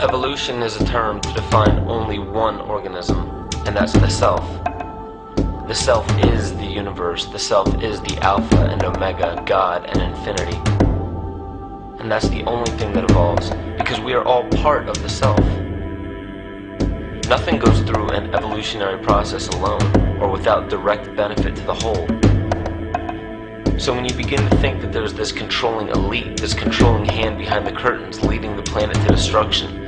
Evolution is a term to define only one organism, and that's the self. The self is the universe, the self is the Alpha and Omega, God and infinity. And that's the only thing that evolves, because we are all part of the self. Nothing goes through an evolutionary process alone, or without direct benefit to the whole. So when you begin to think that there's this controlling elite, this controlling hand behind the curtains leading the planet to destruction,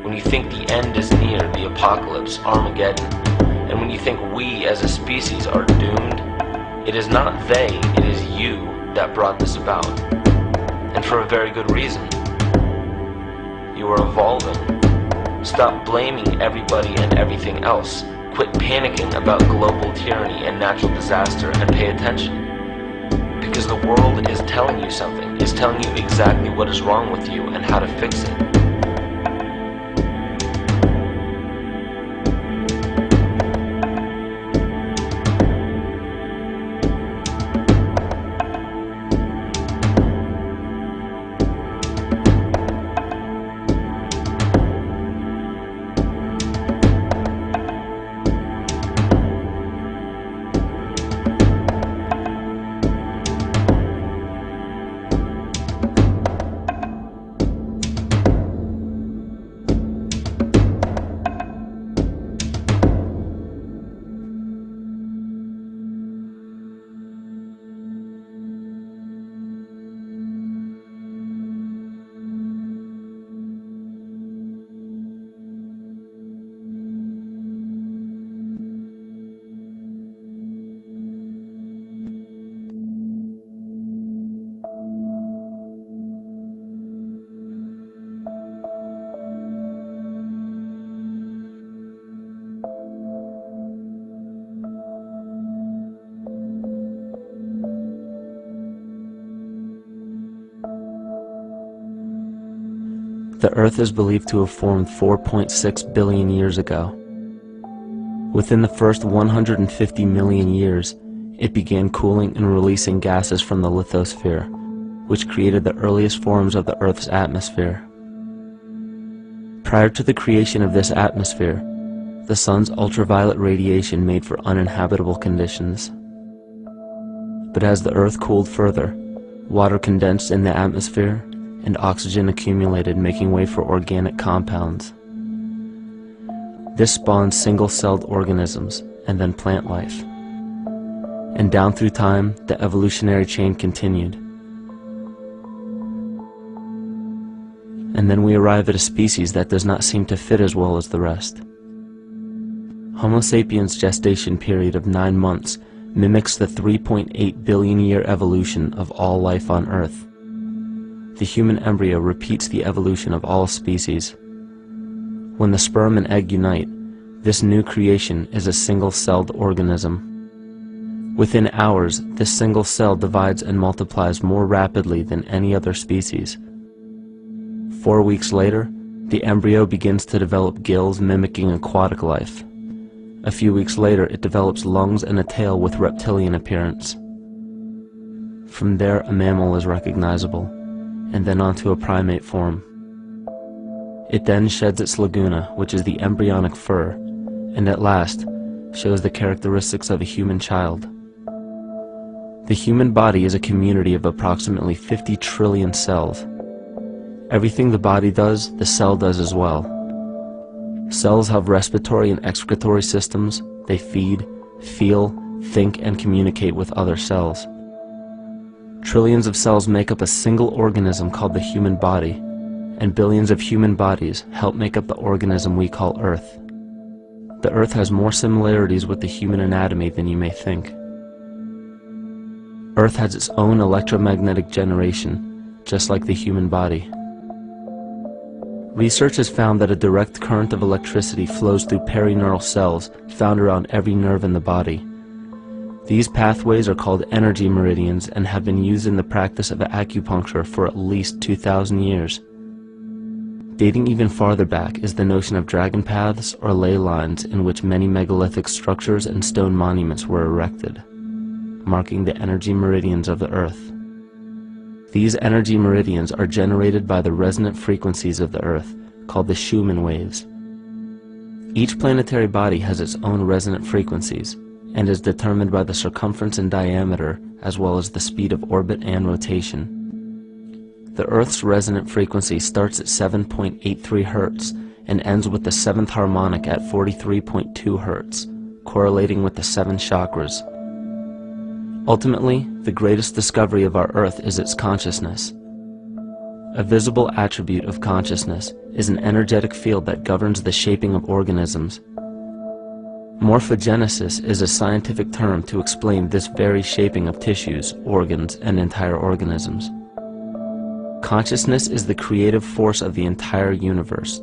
when you think the end is near, the apocalypse, Armageddon, and when you think we as a species are doomed, it is not they, it is you that brought this about. And for a very good reason. You are evolving. Stop blaming everybody and everything else. Quit panicking about global tyranny and natural disaster and pay attention. Because the world is telling you something, is telling you exactly what is wrong with you and how to fix it. The Earth is believed to have formed 4.6 billion years ago. Within the first 150 million years, it began cooling and releasing gases from the lithosphere, which created the earliest forms of the Earth's atmosphere. Prior to the creation of this atmosphere, the sun's ultraviolet radiation made for uninhabitable conditions. But as the Earth cooled further, water condensed in the atmosphere, and oxygen accumulated, making way for organic compounds. This spawned single-celled organisms, and then plant life. And down through time, the evolutionary chain continued. And then we arrive at a species that does not seem to fit as well as the rest. Homo sapiens' gestation period of 9 months mimics the 3.8 billion year evolution of all life on Earth. The human embryo repeats the evolution of all species. When the sperm and egg unite, this new creation is a single-celled organism. Within hours, this single cell divides and multiplies more rapidly than any other species. 4 weeks later, the embryo begins to develop gills mimicking aquatic life. A few weeks later, it develops lungs and a tail with reptilian appearance. From there, a mammal is recognizable, and then onto a primate form. It then sheds its laguna, which is the embryonic fur, and at last shows the characteristics of a human child. The human body is a community of approximately 50 trillion cells. Everything the body does, the cell does as well. Cells have respiratory and excretory systems. They feed, feel, think, and communicate with other cells. Trillions of cells make up a single organism called the human body, and billions of human bodies help make up the organism we call Earth. The Earth has more similarities with the human anatomy than you may think. Earth has its own electromagnetic generation, just like the human body. Research has found that a direct current of electricity flows through perineural cells found around every nerve in the body. These pathways are called energy meridians and have been used in the practice of acupuncture for at least 2,000 years. Dating even farther back is the notion of dragon paths or ley lines in which many megalithic structures and stone monuments were erected, marking the energy meridians of the Earth. These energy meridians are generated by the resonant frequencies of the Earth, called the Schumann waves. Each planetary body has its own resonant frequencies and is determined by the circumference and diameter as well as the speed of orbit and rotation. The Earth's resonant frequency starts at 7.83 Hz and ends with the 7th harmonic at 43.2 Hz, correlating with the 7 chakras. Ultimately, the greatest discovery of our Earth is its consciousness. A visible attribute of consciousness is an energetic field that governs the shaping of organisms. Morphogenesis is a scientific term to explain this very shaping of tissues, organs, and entire organisms. Consciousness is the creative force of the entire universe.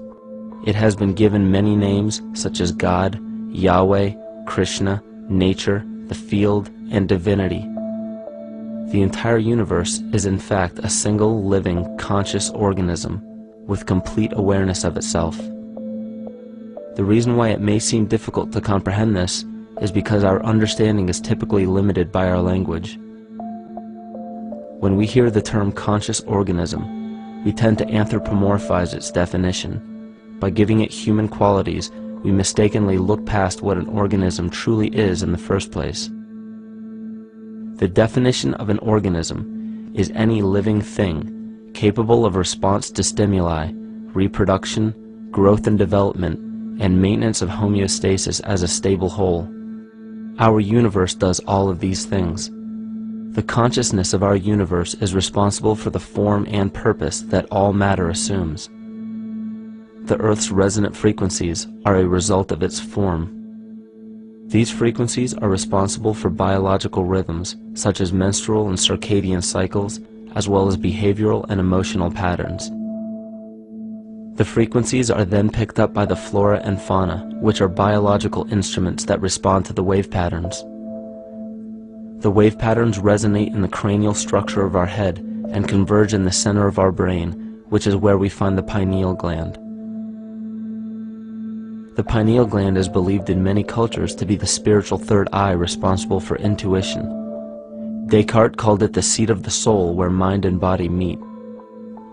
It has been given many names such as God, Yahweh, Krishna, nature, the field, and divinity. The entire universe is in fact a single living, conscious organism with complete awareness of itself. The reason why it may seem difficult to comprehend this is because our understanding is typically limited by our language. When we hear the term conscious organism, we tend to anthropomorphize its definition. By giving it human qualities, we mistakenly look past what an organism truly is in the first place. The definition of an organism is any living thing capable of response to stimuli, reproduction, growth and development, and maintenance of homeostasis as a stable whole. Our universe does all of these things. The consciousness of our universe is responsible for the form and purpose that all matter assumes. The Earth's resonant frequencies are a result of its form. These frequencies are responsible for biological rhythms, such as menstrual and circadian cycles, as well as behavioral and emotional patterns. The frequencies are then picked up by the flora and fauna, which are biological instruments that respond to the wave patterns. The wave patterns resonate in the cranial structure of our head and converge in the center of our brain, which is where we find the pineal gland. The pineal gland is believed in many cultures to be the spiritual third eye responsible for intuition. Descartes called it the seat of the soul where mind and body meet.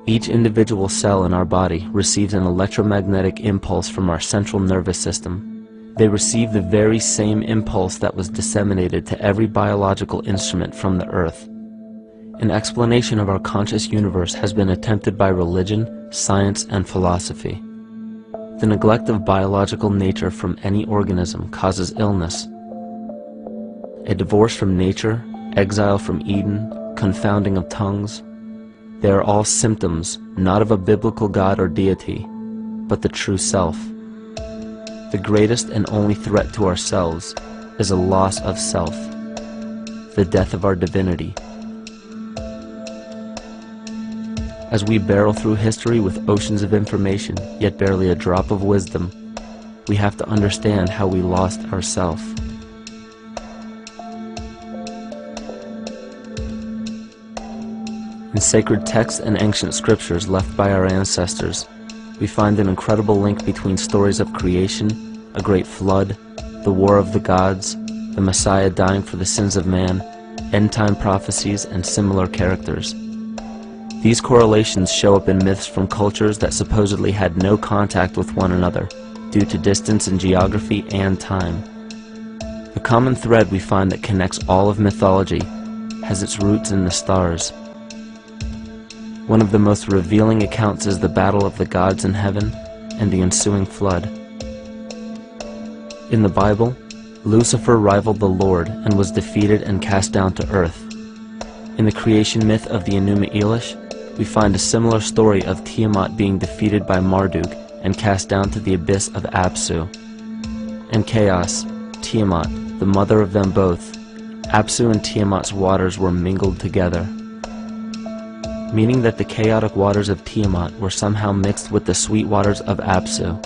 Each individual cell in our body receives an electromagnetic impulse from our central nervous system. They receive the very same impulse that was disseminated to every biological instrument from the earth. An explanation of our conscious universe has been attempted by religion, science, and philosophy. The neglect of biological nature from any organism causes illness. A divorce from nature, exile from Eden, confounding of tongues, they are all symptoms not of a biblical God or deity, but the true self. The greatest and only threat to ourselves is a loss of self, the death of our divinity. As we barrel through history with oceans of information, yet barely a drop of wisdom, we have to understand how we lost ourself. In sacred texts and ancient scriptures left by our ancestors, we find an incredible link between stories of creation, a great flood, the war of the gods, the Messiah dying for the sins of man, end-time prophecies, and similar characters. These correlations show up in myths from cultures that supposedly had no contact with one another due to distance in geography and time. The common thread we find that connects all of mythology has its roots in the stars. One of the most revealing accounts is the battle of the gods in heaven and the ensuing flood. In the Bible, Lucifer rivaled the Lord and was defeated and cast down to earth. In the creation myth of the Enuma Elish, we find a similar story of Tiamat being defeated by Marduk and cast down to the abyss of Apsu. In chaos, Tiamat, the mother of them both, Apsu and Tiamat's waters were mingled together, meaning that the chaotic waters of Tiamat were somehow mixed with the sweet waters of Apsu.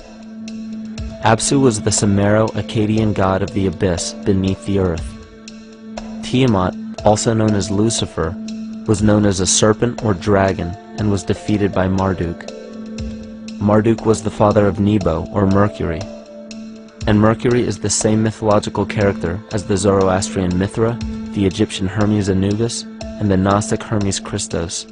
Apsu was the Sumero-Akkadian god of the abyss beneath the earth. Tiamat, also known as Lucifer, was known as a serpent or dragon and was defeated by Marduk. Marduk was the father of Nebo or Mercury, and Mercury is the same mythological character as the Zoroastrian Mithra, the Egyptian Hermes Anubis, and the Gnostic Hermes Christos.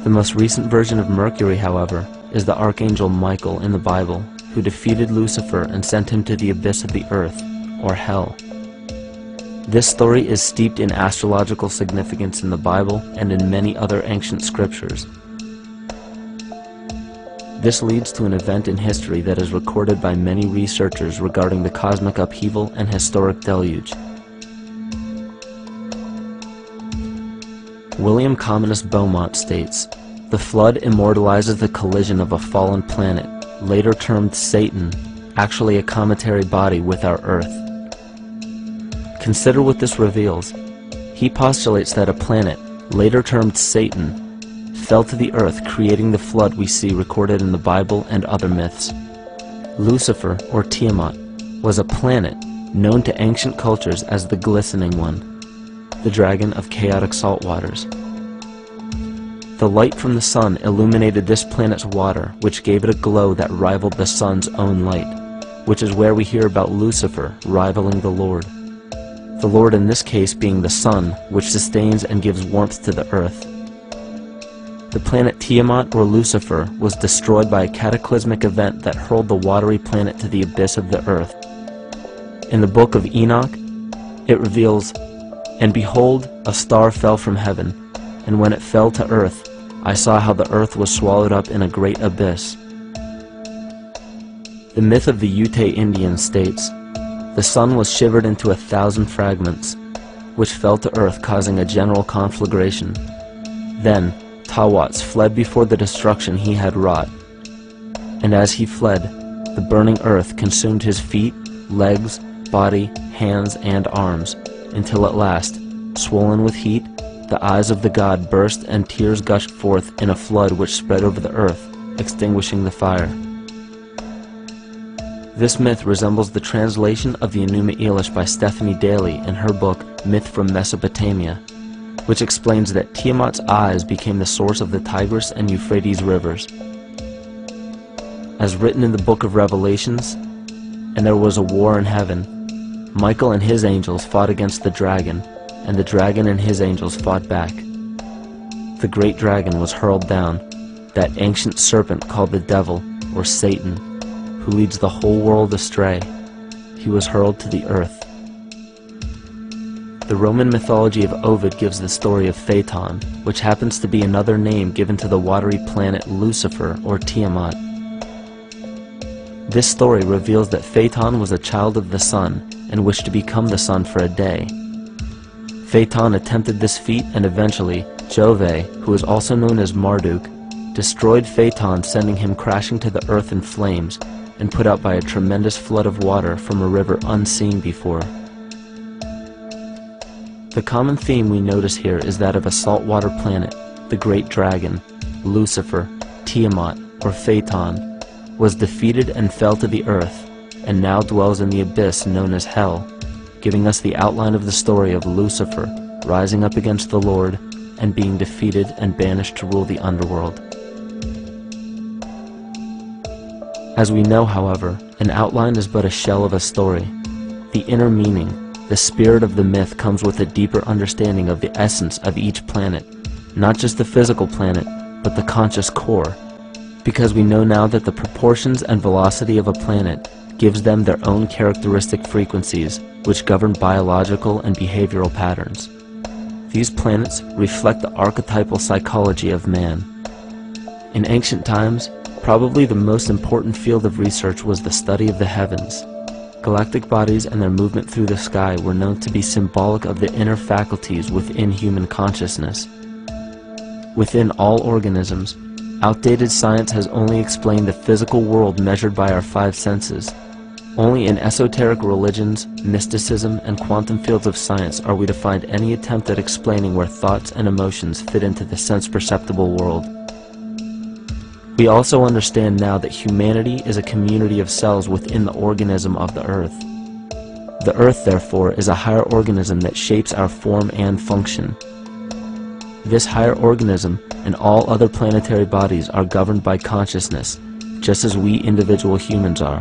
The most recent version of Mercury, however, is the archangel Michael in the Bible, who defeated Lucifer and sent him to the abyss of the earth, or hell. This story is steeped in astrological significance in the Bible and in many other ancient scriptures. This leads to an event in history that is recorded by many researchers regarding the cosmic upheaval and historic deluge. William Commonus Beaumont states, "The flood immortalizes the collision of a fallen planet, later termed Satan, actually a cometary body with our Earth." Consider what this reveals. He postulates that a planet, later termed Satan, fell to the earth, creating the flood we see recorded in the Bible and other myths. Lucifer, or Tiamat, was a planet known to ancient cultures as the Glistening One, the dragon of chaotic salt waters. The light from the sun illuminated this planet's water, which gave it a glow that rivaled the sun's own light, which is where we hear about Lucifer rivaling the Lord. The Lord in this case being the sun, which sustains and gives warmth to the earth. The planet Tiamat, or Lucifer, was destroyed by a cataclysmic event that hurled the watery planet to the abyss of the earth. In the book of Enoch, it reveals, "And behold, a star fell from heaven, and when it fell to earth, I saw how the earth was swallowed up in a great abyss." The myth of the Ute Indians states, "The sun was shivered into 1,000 fragments, which fell to earth, causing a general conflagration. Then Tawats fled before the destruction he had wrought. And as he fled, the burning earth consumed his feet, legs, body, hands, and arms, until at last, swollen with heat, the eyes of the god burst and tears gushed forth in a flood which spread over the earth, extinguishing the fire." This myth resembles the translation of the Enuma Elish by Stephanie Daly in her book Myth from Mesopotamia, which explains that Tiamat's eyes became the source of the Tigris and Euphrates rivers. As written in the book of Revelations, "And there was a war in heaven. Michael and his angels fought against the dragon, and the dragon and his angels fought back. The great dragon was hurled down, that ancient serpent called the devil, or Satan, who leads the whole world astray. He was hurled to the earth." The Roman mythology of Ovid gives the story of Phaeton, which happens to be another name given to the watery planet Lucifer, or Tiamat. This story reveals that Phaeton was a child of the sun and wished to become the sun for a day. Phaeton attempted this feat, and eventually Jove, who is also known as Marduk, destroyed Phaeton, sending him crashing to the earth in flames and put out by a tremendous flood of water from a river unseen before. The common theme we notice here is that of a saltwater planet, the great dragon, Lucifer, Tiamat, or Phaeton, was defeated and fell to the earth, and now dwells in the abyss known as hell, giving us the outline of the story of Lucifer rising up against the Lord and being defeated and banished to rule the underworld. As we know, however, an outline is but a shell of a story. The inner meaning, the spirit of the myth, comes with a deeper understanding of the essence of each planet, not just the physical planet, but the conscious core, because we know now that the proportions and velocity of a planet gives them their own characteristic frequencies, which govern biological and behavioral patterns. These planets reflect the archetypal psychology of man. In ancient times, probably the most important field of research was the study of the heavens. Galactic bodies and their movement through the sky were known to be symbolic of the inner faculties within human consciousness. Within all organisms, outdated science has only explained the physical world measured by our five senses. Only in esoteric religions, mysticism, and quantum fields of science are we to find any attempt at explaining where thoughts and emotions fit into the sense-perceptible world. We also understand now that humanity is a community of cells within the organism of the Earth. The Earth, therefore, is a higher organism that shapes our form and function. This higher organism and all other planetary bodies are governed by consciousness, just as we individual humans are.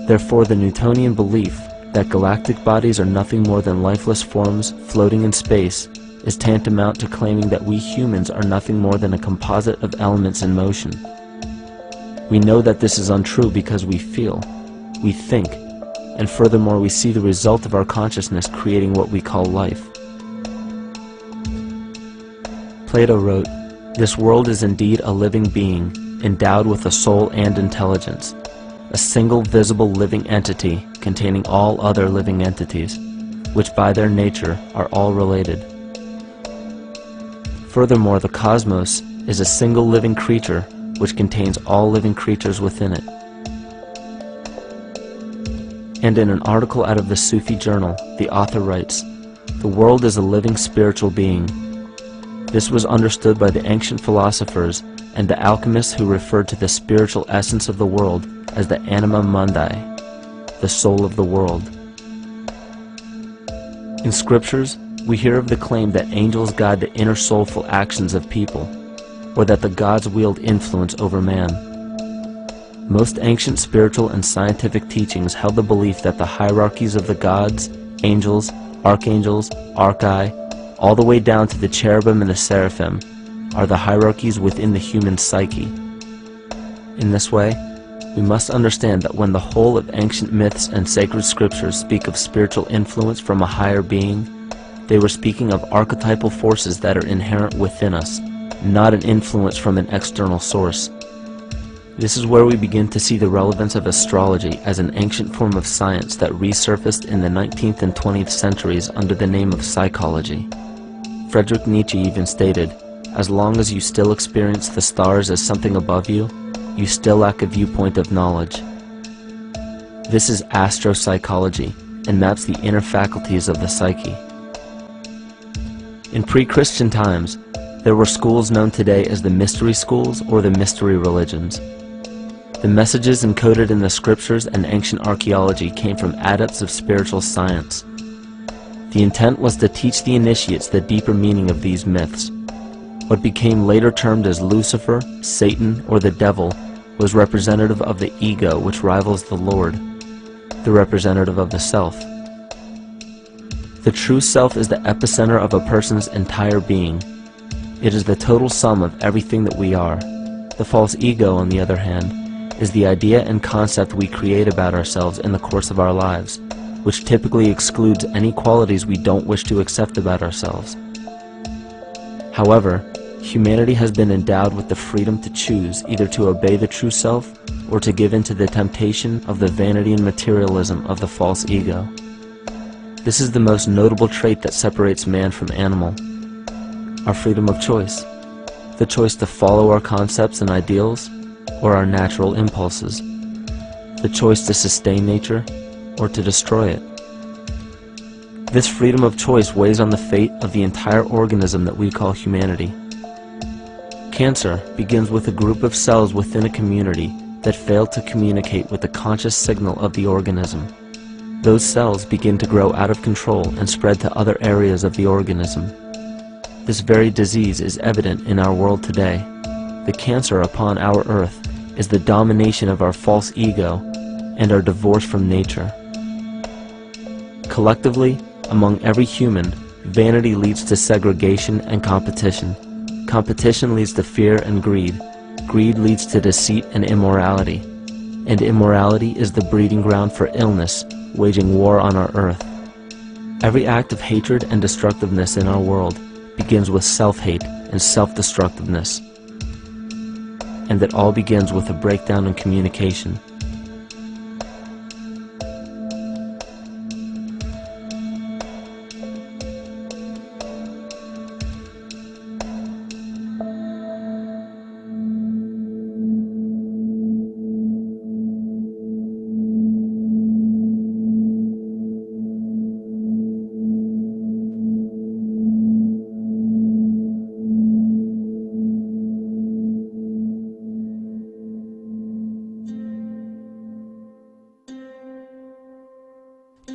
Therefore, the Newtonian belief that galactic bodies are nothing more than lifeless forms floating in space is tantamount to claiming that we humans are nothing more than a composite of elements in motion. We know that this is untrue because we feel, we think, and furthermore we see the result of our consciousness creating what we call life. Plato wrote, "This world is indeed a living being, endowed with a soul and intelligence, a single visible living entity containing all other living entities, which by their nature are all related." Furthermore, the cosmos is a single living creature which contains all living creatures within it. And in an article out of the Sufi journal, the author writes, "The world is a living spiritual being." This was understood by the ancient philosophers and the alchemists who referred to the spiritual essence of the world as the anima mundi, the soul of the world. In scriptures, we hear of the claim that angels guide the inner soulful actions of people, or that the gods wield influence over man. Most ancient spiritual and scientific teachings held the belief that the hierarchies of the gods, angels, archangels, archai, all the way down to the cherubim and the seraphim, are the hierarchies within the human psyche. In this way, we must understand that when the whole of ancient myths and sacred scriptures speak of spiritual influence from a higher being, they were speaking of archetypal forces that are inherent within us, not an influence from an external source. This is where we begin to see the relevance of astrology as an ancient form of science that resurfaced in the 19th and 20th centuries under the name of psychology. Friedrich Nietzsche even stated, "As long as you still experience the stars as something above you, you still lack a viewpoint of knowledge." This is astropsychology and maps the inner faculties of the psyche. In pre-Christian times, there were schools known today as the mystery schools or the mystery religions. The messages encoded in the scriptures and ancient archaeology came from adepts of spiritual science. The intent was to teach the initiates the deeper meaning of these myths. What became later termed as Lucifer, Satan, or the devil was representative of the ego which rivals the Lord, the representative of the self. The true self is the epicenter of a person's entire being. It is the total sum of everything that we are. The false ego, on the other hand, is the idea and concept we create about ourselves in the course of our lives, which typically excludes any qualities we don't wish to accept about ourselves. However, humanity has been endowed with the freedom to choose either to obey the true self or to give in to the temptation of the vanity and materialism of the false ego. This is the most notable trait that separates man from animal: our freedom of choice, the choice to follow our concepts and ideals or our natural impulses, the choice to sustain nature or to destroy it. This freedom of choice weighs on the fate of the entire organism that we call humanity. Cancer begins with a group of cells within a community that fail to communicate with the conscious signal of the organism. Those cells begin to grow out of control and spread to other areas of the organism. This very disease is evident in our world today. The cancer upon our earth is the domination of our false ego and our divorce from nature. Collectively, among every human, vanity leads to segregation and competition. Competition leads to fear and greed. Greed leads to deceit and immorality. And immorality is the breeding ground for illness, waging war on our earth. Every act of hatred and destructiveness in our world begins with self-hate and self-destructiveness. And it all begins with a breakdown in communication.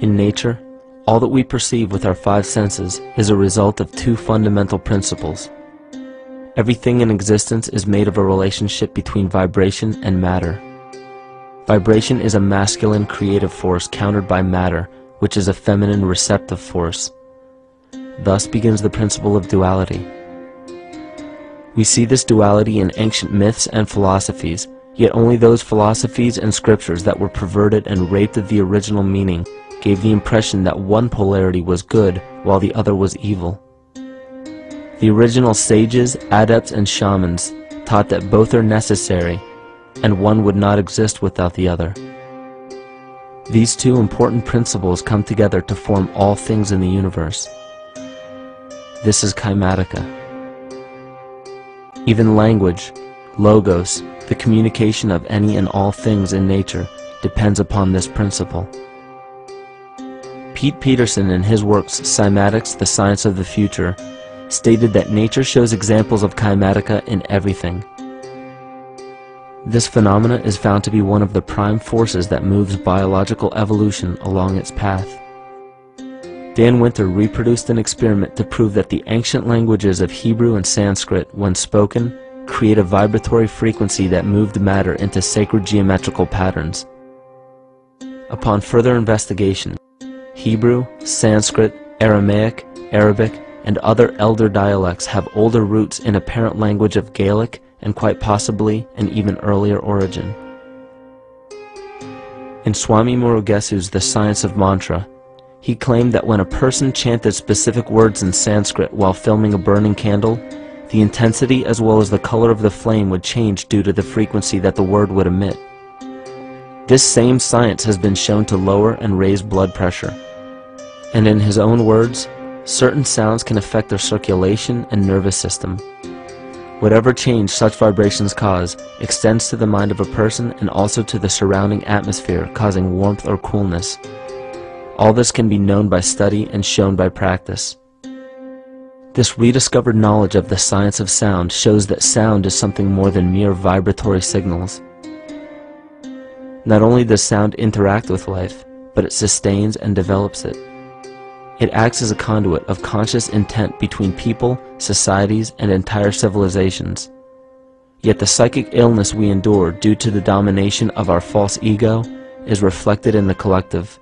In nature, all that we perceive with our five senses is a result of two fundamental principles. Everything in existence is made of a relationship between vibration and matter. Vibration is a masculine creative force countered by matter, which is a feminine receptive force. Thus begins the principle of duality. We see this duality in ancient myths and philosophies, yet only those philosophies and scriptures that were perverted and raped of the original meaning gave the impression that one polarity was good while the other was evil. The original sages, adepts, and shamans taught that both are necessary, and one would not exist without the other. These two important principles come together to form all things in the universe. This is KYMATICA. Even language, logos, the communication of any and all things in nature, depends upon this principle. Pete Peterson, in his works Cymatics, the Science of the Future, stated that nature shows examples of KYMATICA in everything. This phenomena is found to be one of the prime forces that moves biological evolution along its path. Dan Winter reproduced an experiment to prove that the ancient languages of Hebrew and Sanskrit, when spoken, create a vibratory frequency that moved matter into sacred geometrical patterns. Upon further investigation, Hebrew, Sanskrit, Aramaic, Arabic, and other elder dialects have older roots in apparent language of Gaelic and quite possibly an even earlier origin. In Swami Murugesu's The Science of Mantra, he claimed that when a person chanted specific words in Sanskrit while filming a burning candle, the intensity as well as the color of the flame would change due to the frequency that the word would emit. This same science has been shown to lower and raise blood pressure. And in his own words, certain sounds can affect their circulation and nervous system. Whatever change such vibrations cause extends to the mind of a person and also to the surrounding atmosphere, causing warmth or coolness. All this can be known by study and shown by practice. This rediscovered knowledge of the science of sound shows that sound is something more than mere vibratory signals. Not only does sound interact with life, but it sustains and develops it. It acts as a conduit of conscious intent between people, societies, and entire civilizations. Yet the psychic illness we endure due to the domination of our false ego is reflected in the collective.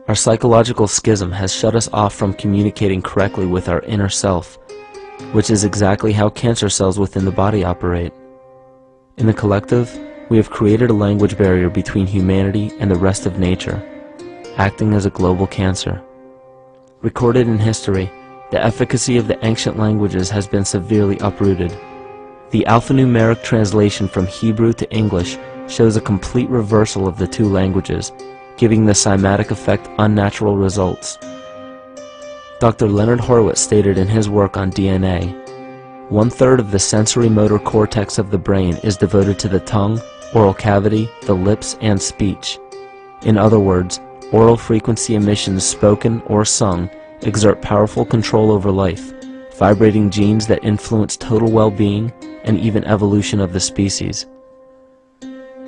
Our psychological schism has shut us off from communicating correctly with our inner self, which is exactly how cancer cells within the body operate. In the collective, we have created a language barrier between humanity and the rest of nature, acting as a global cancer. Recorded in history, the efficacy of the ancient languages has been severely uprooted. The alphanumeric translation from Hebrew to English shows a complete reversal of the two languages, giving the cymatic effect unnatural results. Dr. Leonard Horowitz stated in his work on DNA, 1/3 of the sensory motor cortex of the brain is devoted to the tongue, oral cavity, the lips, and speech. In other words, oral frequency emissions spoken or sung exert powerful control over life, vibrating genes that influence total well-being and even evolution of the species.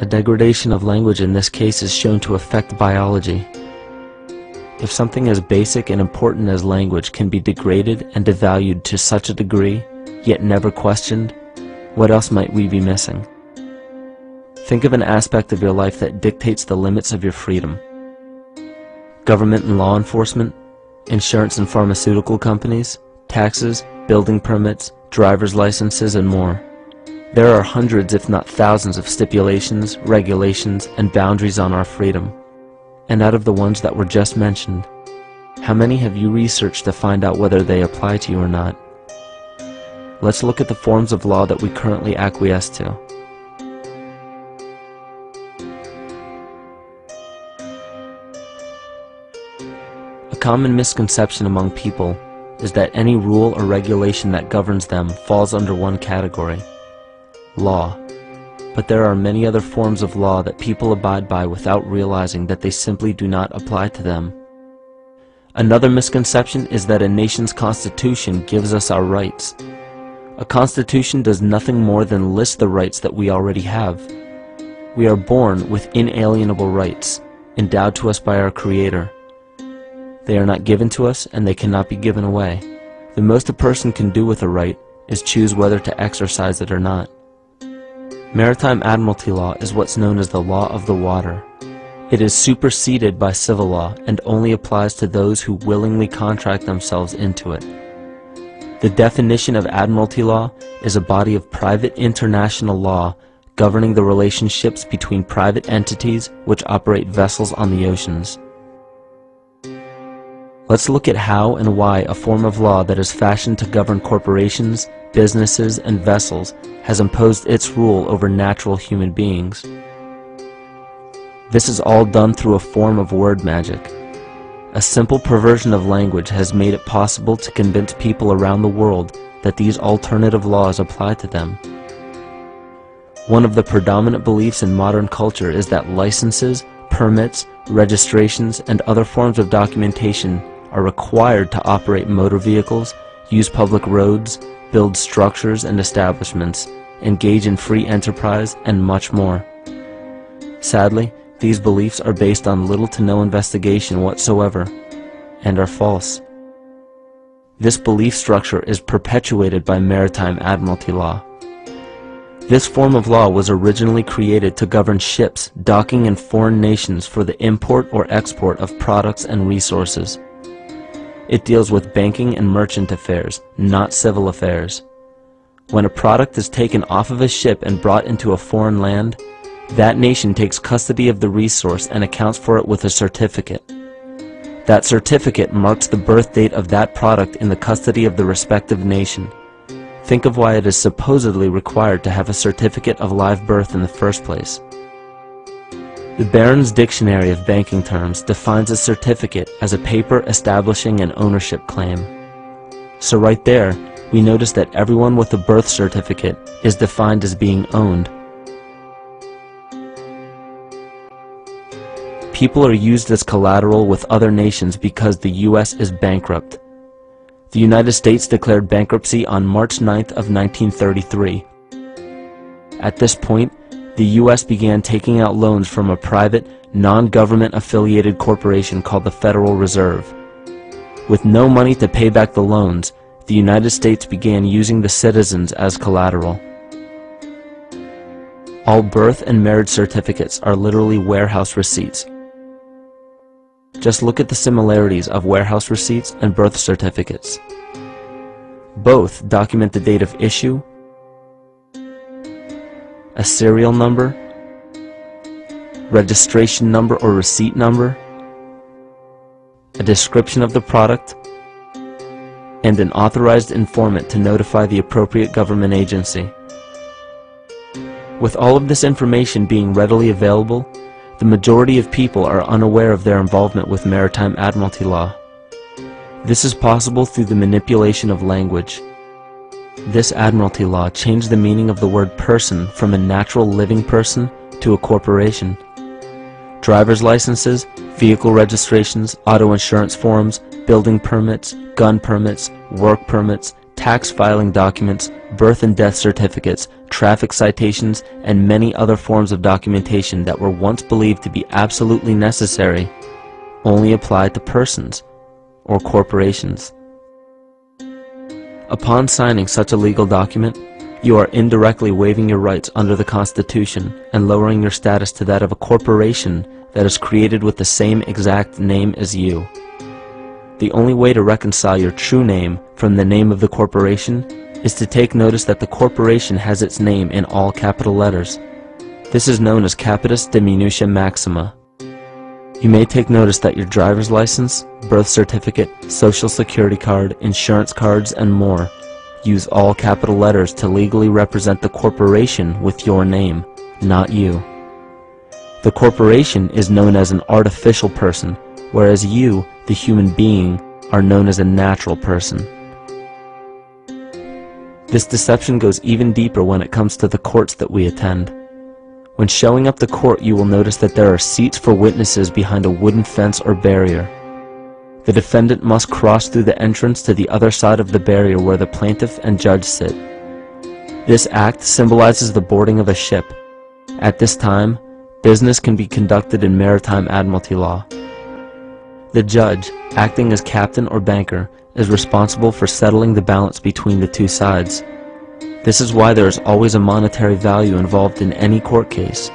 A degradation of language in this case is shown to affect biology. If something as basic and important as language can be degraded and devalued to such a degree, yet never questioned, what else might we be missing? Think of an aspect of your life that dictates the limits of your freedom. Government and law enforcement, insurance and pharmaceutical companies, taxes, building permits, driver's licenses, and more. There are hundreds if not thousands of stipulations, regulations, and boundaries on our freedom. And out of the ones that were just mentioned, how many have you researched to find out whether they apply to you or not? Let's look at the forms of law that we currently acquiesce to. A common misconception among people is that any rule or regulation that governs them falls under one category: law. But there are many other forms of law that people abide by without realizing that they simply do not apply to them. Another misconception is that a nation's constitution gives us our rights. A constitution does nothing more than list the rights that we already have. We are born with inalienable rights, endowed to us by our Creator. They are not given to us, and they cannot be given away. The most a person can do with a right is choose whether to exercise it or not. Maritime admiralty law is what's known as the law of the water. It is superseded by civil law and only applies to those who willingly contract themselves into it. The definition of admiralty law is a body of private international law governing the relationships between private entities which operate vessels on the oceans. Let's look at how and why a form of law that is fashioned to govern corporations, businesses, and vessels has imposed its rule over natural human beings. This is all done through a form of word magic. A simple perversion of language has made it possible to convince people around the world that these alternative laws apply to them. One of the predominant beliefs in modern culture is that licenses, permits, registrations, and other forms of documentation are required to operate motor vehicles, use public roads, build structures and establishments, engage in free enterprise, and much more. Sadly, these beliefs are based on little to no investigation whatsoever, and are false. This belief structure is perpetuated by maritime admiralty law. This form of law was originally created to govern ships docking in foreign nations for the import or export of products and resources. It deals with banking and merchant affairs, not civil affairs. When a product is taken off of a ship and brought into a foreign land, that nation takes custody of the resource and accounts for it with a certificate. That certificate marks the birth date of that product in the custody of the respective nation. Think of why it is supposedly required to have a certificate of live birth in the first place. The Barron's Dictionary of Banking Terms defines a certificate as a paper establishing an ownership claim. So right there, we notice that everyone with a birth certificate is defined as being owned. People are used as collateral with other nations because the U.S. is bankrupt. The United States declared bankruptcy on March 9th of 1933. At this point, the U.S. began taking out loans from a private, non-government affiliated corporation called the Federal Reserve. With no money to pay back the loans, the United States began using the citizens as collateral. All birth and marriage certificates are literally warehouse receipts. Just look at the similarities of warehouse receipts and birth certificates. Both document the date of issue, a serial number, registration number or receipt number, a description of the product, and an authorized informant to notify the appropriate government agency. With all of this information being readily available, the majority of people are unaware of their involvement with maritime admiralty law. This is possible through the manipulation of language. This admiralty law changed the meaning of the word person from a natural living person to a corporation. Driver's licenses, vehicle registrations, auto insurance forms, building permits, gun permits, work permits, tax filing documents, birth and death certificates, traffic citations, and many other forms of documentation that were once believed to be absolutely necessary only apply to persons or corporations. Upon signing such a legal document, you are indirectly waiving your rights under the Constitution and lowering your status to that of a corporation that is created with the same exact name as you. The only way to reconcile your true name from the name of the corporation is to take notice that the corporation has its name in all capital letters. This is known as capitis diminutia maxima. You may take notice that your driver's license, birth certificate, social security card, insurance cards, and more use all capital letters to legally represent the corporation with your name, not you. The corporation is known as an artificial person, whereas you, the human being, are known as a natural person. This deception goes even deeper when it comes to the courts that we attend. When showing up to court, you will notice that there are seats for witnesses behind a wooden fence or barrier. The defendant must cross through the entrance to the other side of the barrier where the plaintiff and judge sit. This act symbolizes the boarding of a ship. At this time, business can be conducted in maritime admiralty law. The judge, acting as captain or banker, is responsible for settling the balance between the two sides. This is why there is always a monetary value involved in any court case.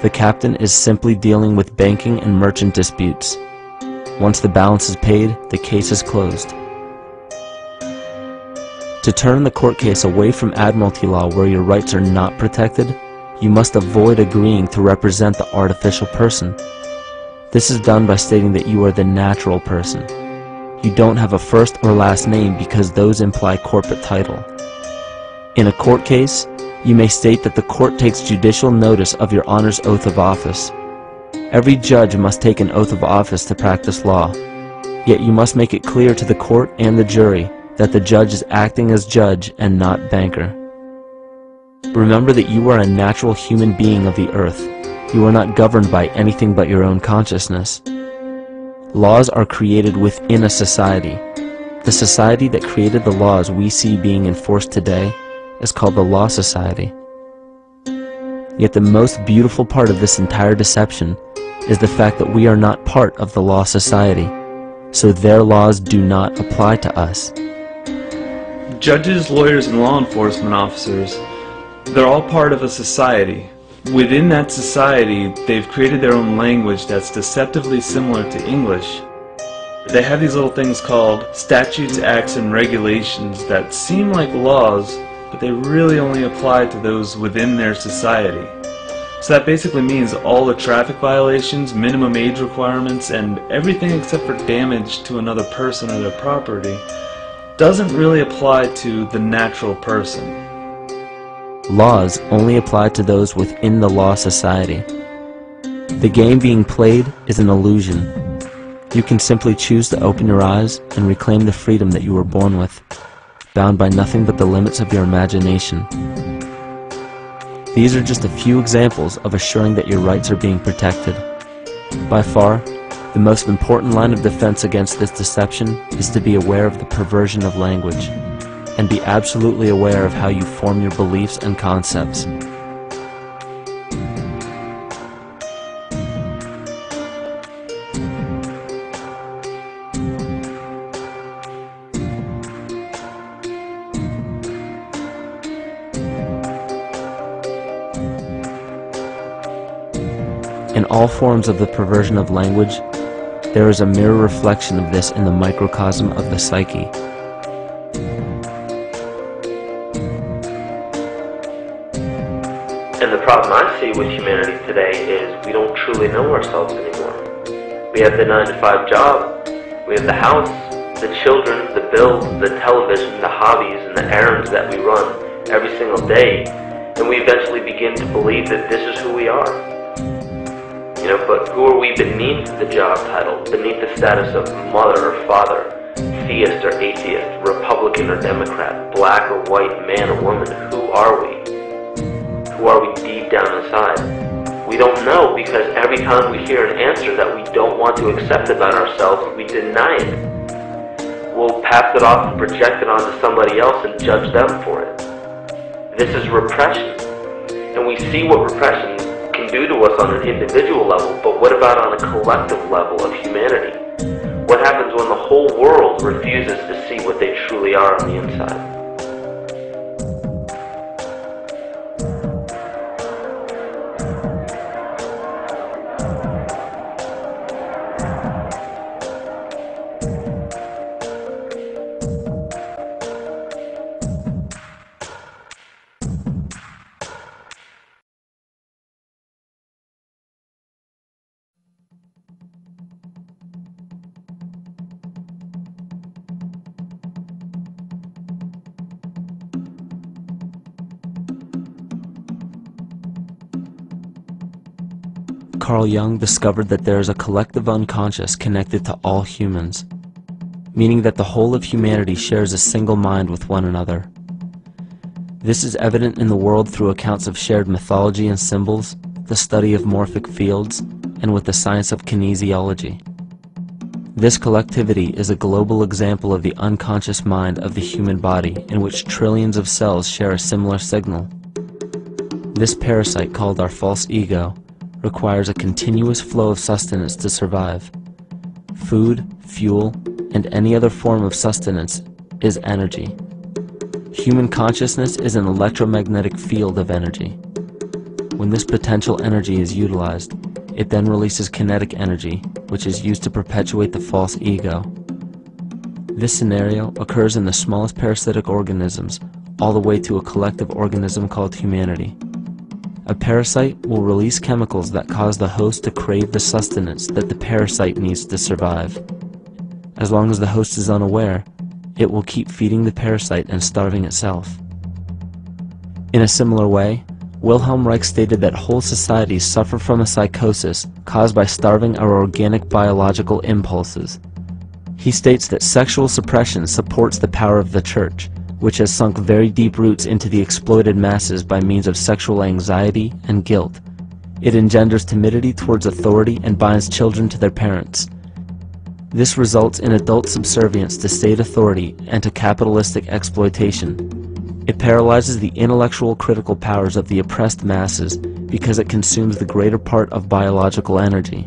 The captain is simply dealing with banking and merchant disputes. Once the balance is paid, the case is closed. To turn the court case away from admiralty law where your rights are not protected, you must avoid agreeing to represent the artificial person. This is done by stating that you are the natural person. You don't have a first or last name because those imply corporate title. In a court case, you may state that the court takes judicial notice of your honor's oath of office. Every judge must take an oath of office to practice law, yet you must make it clear to the court and the jury that the judge is acting as judge and not banker. Remember that you are a natural human being of the earth. You are not governed by anything but your own consciousness. Laws are created within a society. The society that created the laws we see being enforced today is called the Law Society. Yet the most beautiful part of this entire deception is the fact that we are not part of the Law Society, so their laws do not apply to us. Judges, lawyers, and law enforcement officers, they're all part of a society. Within that society, they've created their own language that's deceptively similar to English. They have these little things called statutes, acts, and regulations that seem like laws, but they really only apply to those within their society. So that basically means all the traffic violations, minimum age requirements, and everything except for damage to another person or their property doesn't really apply to the natural person. Laws only apply to those within the Law Society. The game being played is an illusion. You can simply choose to open your eyes and reclaim the freedom that you were born with, bound by nothing but the limits of your imagination. These are just a few examples of assuring that your rights are being protected. By far, the most important line of defense against this deception is to be aware of the perversion of language, and be absolutely aware of how you form your beliefs and concepts. In all forms of the perversion of language, there is a mirror reflection of this in the microcosm of the psyche. And the problem I see with humanity today is we don't truly know ourselves anymore. We have the 9-to-5 job, we have the house, the children, the bills, the television, the hobbies, and the errands that we run every single day, and we eventually begin to believe that this is who we are. But who are we beneath the job title, beneath the status of mother or father, theist or atheist, Republican or Democrat, black or white, man or woman? Who are we? Who are we deep down inside? We don't know, because every time we hear an answer that we don't want to accept about ourselves, we deny it. We'll pass it off and project it onto somebody else and judge them for it. This is repression. And we see what repression can do to us on an individual level, but what about on a collective level of humanity? What happens when the whole world refuses to see what they truly are on the inside? Carl Jung discovered that there is a collective unconscious connected to all humans, meaning that the whole of humanity shares a single mind with one another. This is evident in the world through accounts of shared mythology and symbols, the study of morphic fields, and with the science of kinesiology. This collectivity is a global example of the unconscious mind of the human body, in which trillions of cells share a similar signal. This parasite, called our false ego, requires a continuous flow of sustenance to survive. Food, fuel, and any other form of sustenance is energy. Human consciousness is an electromagnetic field of energy. When this potential energy is utilized, it then releases kinetic energy, which is used to perpetuate the false ego. This scenario occurs in the smallest parasitic organisms, all the way to a collective organism called humanity. A parasite will release chemicals that cause the host to crave the sustenance that the parasite needs to survive. As long as the host is unaware, it will keep feeding the parasite and starving itself. In a similar way, Wilhelm Reich stated that whole societies suffer from a psychosis caused by starving our organic biological impulses. He states that sexual suppression supports the power of the church, which has sunk very deep roots into the exploited masses by means of sexual anxiety and guilt. It engenders timidity towards authority and binds children to their parents. This results in adult subservience to state authority and to capitalistic exploitation. It paralyzes the intellectual critical powers of the oppressed masses because it consumes the greater part of biological energy.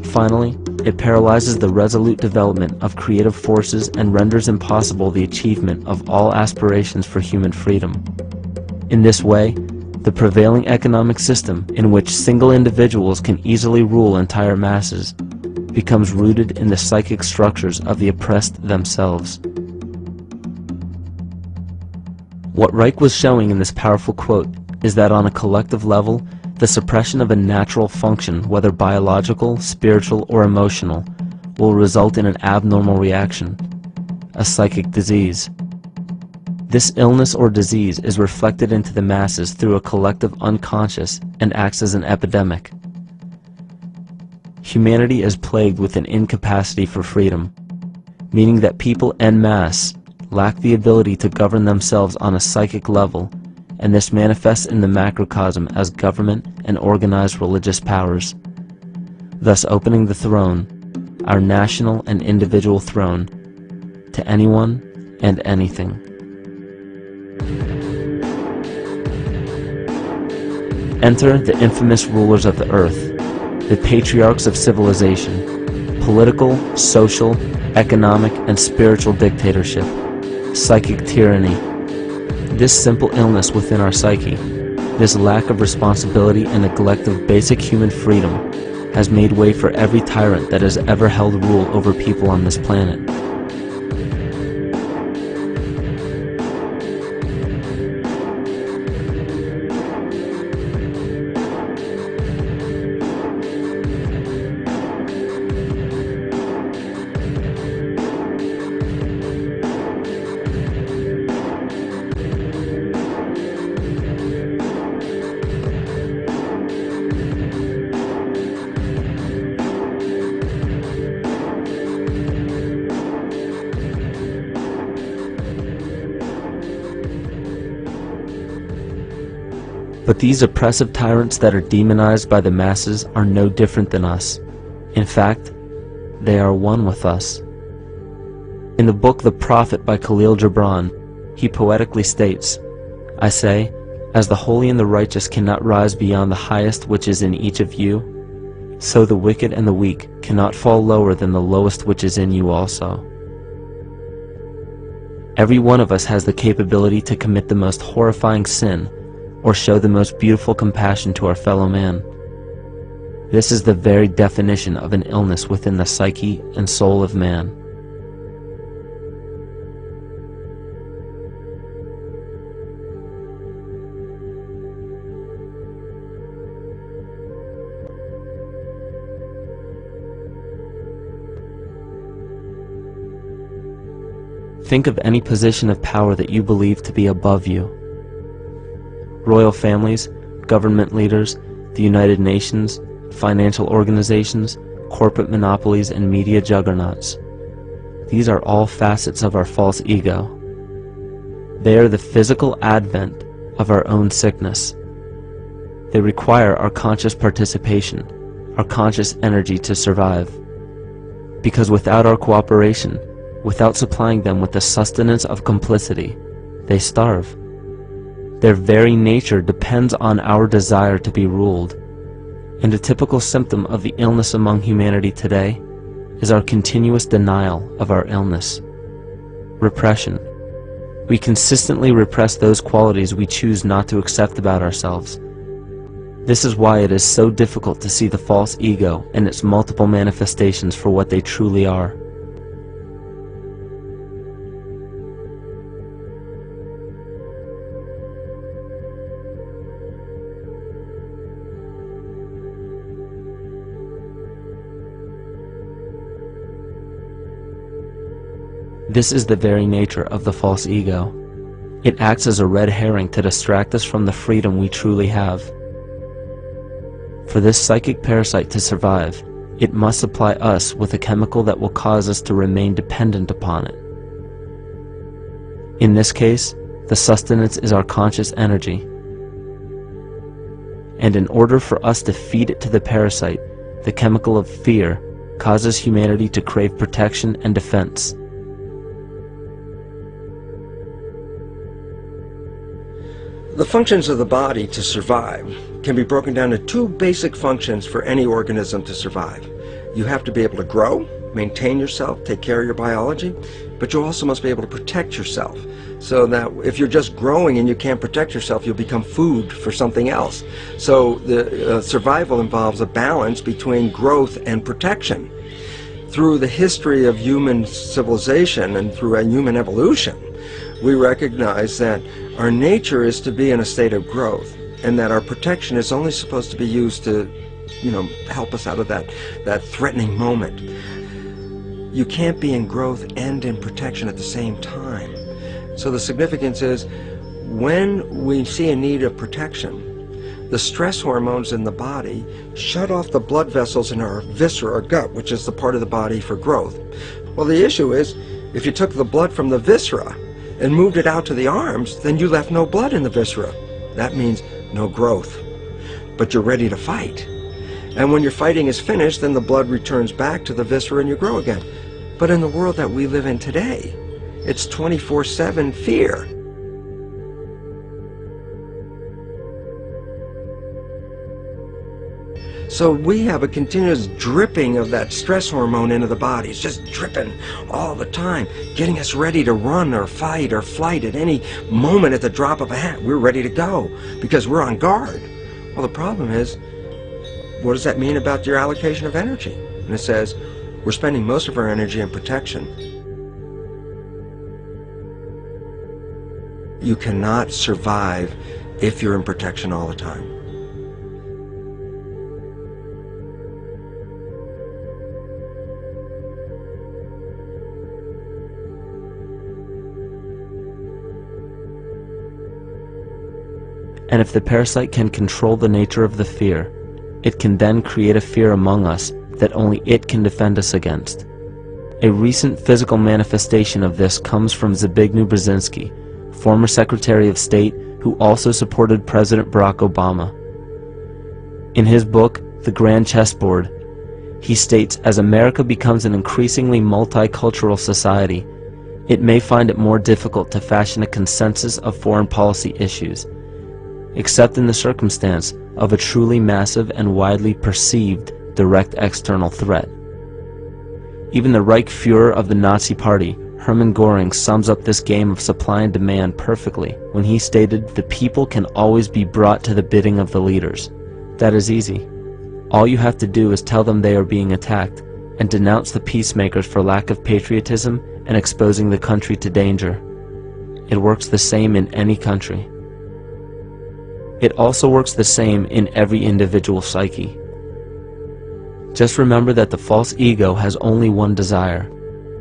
Finally, it paralyzes the resolute development of creative forces and renders impossible the achievement of all aspirations for human freedom. In this way, the prevailing economic system, in which single individuals can easily rule entire masses, becomes rooted in the psychic structures of the oppressed themselves. What Reich was showing in this powerful quote is that on a collective level, the suppression of a natural function, whether biological, spiritual, or emotional, will result in an abnormal reaction, a psychic disease. This illness or disease is reflected into the masses through a collective unconscious and acts as an epidemic. Humanity is plagued with an incapacity for freedom, meaning that people en masse lack the ability to govern themselves on a psychic level, and this manifests in the macrocosm as government and organized religious powers, thus opening the throne, our national and individual throne, to anyone and anything. Enter the infamous rulers of the earth, the patriarchs of civilization, political, social, economic, and spiritual dictatorship, psychic tyranny. This simple illness within our psyche, this lack of responsibility and neglect of basic human freedom, has made way for every tyrant that has ever held rule over people on this planet. But these oppressive tyrants that are demonized by the masses are no different than us. In fact, they are one with us. In the book The Prophet by Khalil Gibran, he poetically states, "I say, as the holy and the righteous cannot rise beyond the highest which is in each of you, so the wicked and the weak cannot fall lower than the lowest which is in you also." Every one of us has the capability to commit the most horrifying sin or show the most beautiful compassion to our fellow man. This is the very definition of an illness within the psyche and soul of man. Think of any position of power that you believe to be above you. Royal families, government leaders, the United Nations, financial organizations, corporate monopolies, and media juggernauts. These are all facets of our false ego. They are the physical advent of our own sickness. They require our conscious participation, our conscious energy to survive. Because without our cooperation, without supplying them with the sustenance of complicity, they starve. Their very nature depends on our desire to be ruled, and a typical symptom of the illness among humanity today is our continuous denial of our illness. Repression. We consistently repress those qualities we choose not to accept about ourselves. This is why it is so difficult to see the false ego and its multiple manifestations for what they truly are. This is the very nature of the false ego. It acts as a red herring to distract us from the freedom we truly have. For this psychic parasite to survive, it must supply us with a chemical that will cause us to remain dependent upon it. In this case, the sustenance is our conscious energy. And in order for us to feed it to the parasite, the chemical of fear causes humanity to crave protection and defense. The functions of the body to survive can be broken down to two basic functions for any organism to survive. You have to be able to grow, maintain yourself, take care of your biology, but you also must be able to protect yourself, so that if you're just growing and you can't protect yourself, you'll become food for something else. So the survival involves a balance between growth and protection. Through the history of human civilization and through human evolution, we recognize that our nature is to be in a state of growth, and that our protection is only supposed to be used to, help us out of that threatening moment. You can't be in growth and in protection at the same time. So the significance is, when we see a need of protection, the stress hormones in the body shut off the blood vessels in our viscera or gut, which is the part of the body for growth. Well, the issue is, if you took the blood from the viscera and moved it out to the arms, then you left no blood in the viscera. That means no growth. But you're ready to fight. And when your fighting is finished, then the blood returns back to the viscera and you grow again. But in the world that we live in today, it's 24/7 fear. So we have a continuous dripping of that stress hormone into the body. It's just dripping all the time, getting us ready to run or fight or flight at any moment at the drop of a hat. We're ready to go because we're on guard. Well, the problem is, what does that mean about your allocation of energy? And it says, we're spending most of our energy in protection. You cannot survive if you're in protection all the time. And if the parasite can control the nature of the fear, it can then create a fear among us that only it can defend us against. A recent physical manifestation of this comes from Zbigniew Brzezinski, former Secretary of State who also supported President Barack Obama. In his book, The Grand Chessboard, he states, as America becomes an increasingly multicultural society, it may find it more difficult to fashion a consensus of foreign policy issues, except in the circumstance of a truly massive and widely perceived direct external threat. Even the Reichsfuhrer of the Nazi Party, Hermann Göring, sums up this game of supply and demand perfectly when he stated, "The people can always be brought to the bidding of the leaders." That is easy. All you have to do is tell them they are being attacked and denounce the peacemakers for lack of patriotism and exposing the country to danger. It works the same in any country. It also works the same in every individual psyche. Just remember that the false ego has only one desire: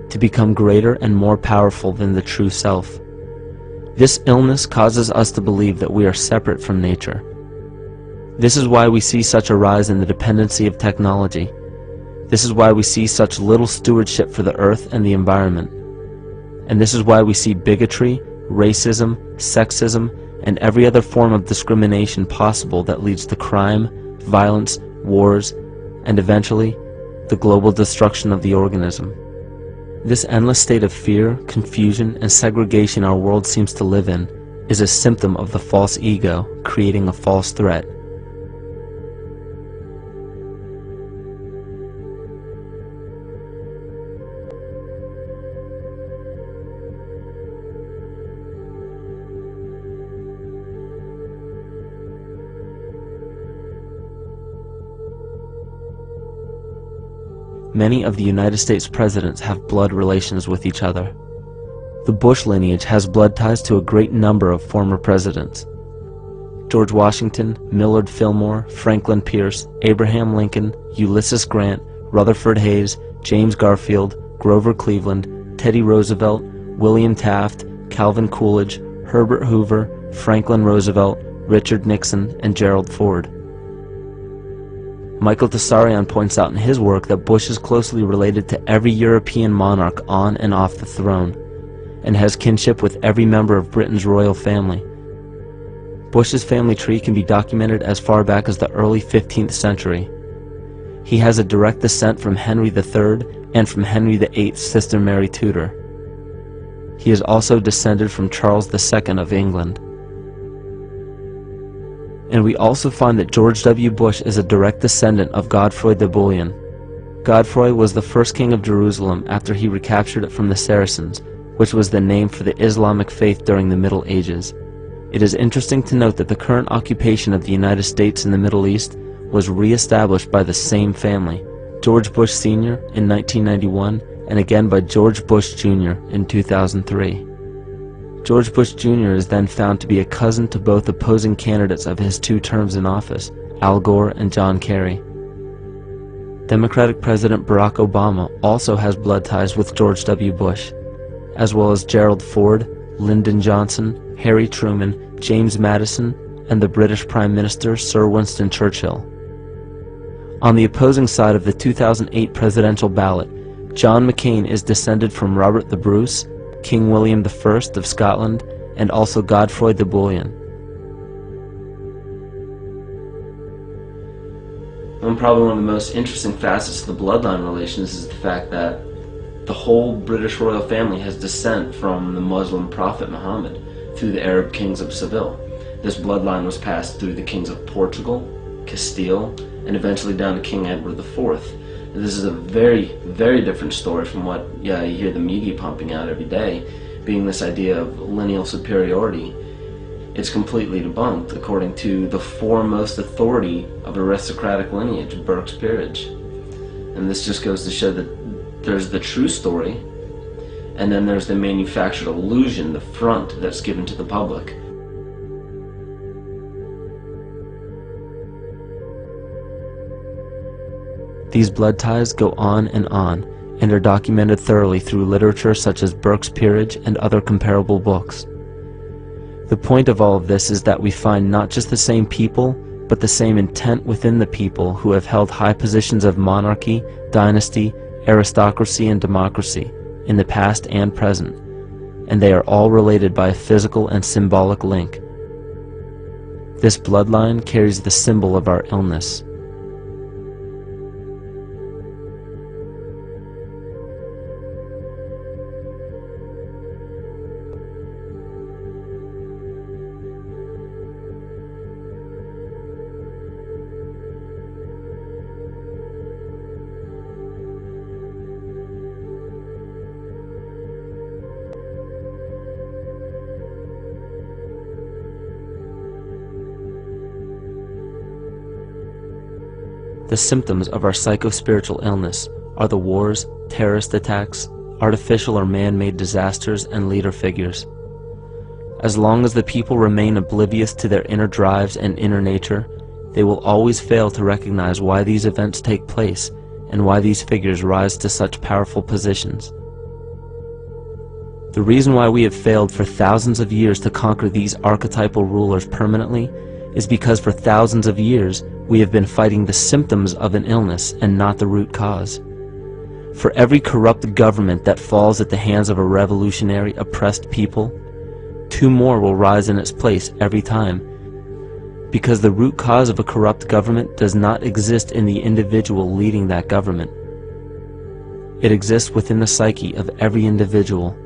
to become greater and more powerful than the true self. This illness causes us to believe that we are separate from nature. This is why we see such a rise in the dependency of technology. This is why we see such little stewardship for the earth and the environment. And this is why we see bigotry, racism, sexism, and every other form of discrimination possible that leads to crime, violence, wars, and eventually, the global destruction of the organism. This endless state of fear, confusion, and segregation our world seems to live in is a symptom of the false ego creating a false threat. many of the United States presidents have blood relations with each other. The Bush lineage has blood ties to a great number of former presidents. George Washington, Millard Fillmore, Franklin Pierce, Abraham Lincoln, Ulysses Grant, Rutherford Hayes, James Garfield, Grover Cleveland, Teddy Roosevelt, William Taft, Calvin Coolidge, Herbert Hoover, Franklin Roosevelt, Richard Nixon, and Gerald Ford. Michael Tsarion points out in his work that Bush is closely related to every European monarch on and off the throne, and has kinship with every member of Britain's royal family. Bush's family tree can be documented as far back as the early 15th century. He has a direct descent from Henry III and from Henry VIII's sister Mary Tudor. He is also descended from Charles II of England. And we also find that George W. Bush is a direct descendant of Godfrey de Bouillon. Godfrey was the first king of Jerusalem after he recaptured it from the Saracens, which was the name for the Islamic faith during the Middle Ages. It is interesting to note that the current occupation of the United States in the Middle East was re-established by the same family, George Bush Sr. in 1991, and again by George Bush Jr. in 2003. George Bush Jr. is then found to be a cousin to both opposing candidates of his 2 terms in office, Al Gore and John Kerry. Democratic President Barack Obama also has blood ties with George W. Bush, as well as Gerald Ford, Lyndon Johnson, Harry Truman, James Madison, and the British Prime Minister Sir Winston Churchill. On the opposing side of the 2008 presidential ballot, John McCain is descended from Robert the Bruce, King William I of Scotland, and also Godfrey de Bouillon. Probably one of the most interesting facets of the bloodline relations is the fact that the whole British royal family has descent from the Muslim prophet Muhammad through the Arab kings of Seville. This bloodline was passed through the kings of Portugal, Castile, and eventually down to King Edward IV. This is a very, very different story from what you hear the media pumping out every day, being this idea of lineal superiority. It's completely debunked according to the foremost authority of aristocratic lineage, Burke's Peerage. And this just goes to show that there's the true story, and then there's the manufactured illusion, the front that's given to the public. These blood ties go on and are documented thoroughly through literature such as Burke's Peerage and other comparable books. The point of all of this is that we find not just the same people, but the same intent within the people who have held high positions of monarchy, dynasty, aristocracy, and democracy in the past and present, and they are all related by a physical and symbolic link. This bloodline carries the symbol of our illness. The symptoms of our psycho-spiritual illness are the wars, terrorist attacks, artificial or man-made disasters, and leader figures. As long as the people remain oblivious to their inner drives and inner nature, they will always fail to recognize why these events take place and why these figures rise to such powerful positions. The reason why we have failed for thousands of years to conquer these archetypal rulers permanently is because for thousands of years we have been fighting the symptoms of an illness and not the root cause. For every corrupt government that falls at the hands of a revolutionary, oppressed people, 2 more will rise in its place every time, because the root cause of a corrupt government does not exist in the individual leading that government. It exists within the psyche of every individual,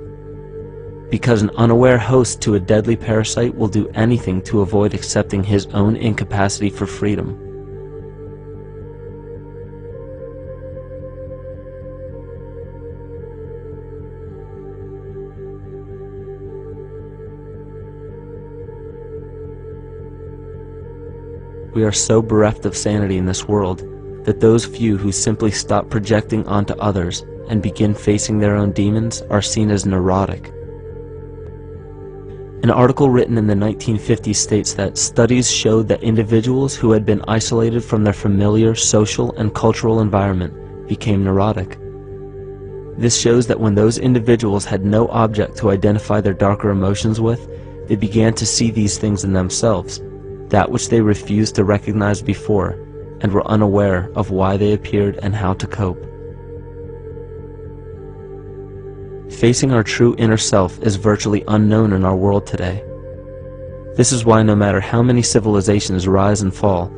because an unaware host to a deadly parasite will do anything to avoid accepting his own incapacity for freedom. We are so bereft of sanity in this world that those few who simply stop projecting onto others and begin facing their own demons are seen as neurotic. An article written in the 1950s states that studies showed that individuals who had been isolated from their familiar social and cultural environment became neurotic. This shows that when those individuals had no object to identify their darker emotions with, they began to see these things in themselves, that which they refused to recognize before, and were unaware of why they appeared and how to cope. Facing our true inner self is virtually unknown in our world today. This is why no matter how many civilizations rise and fall,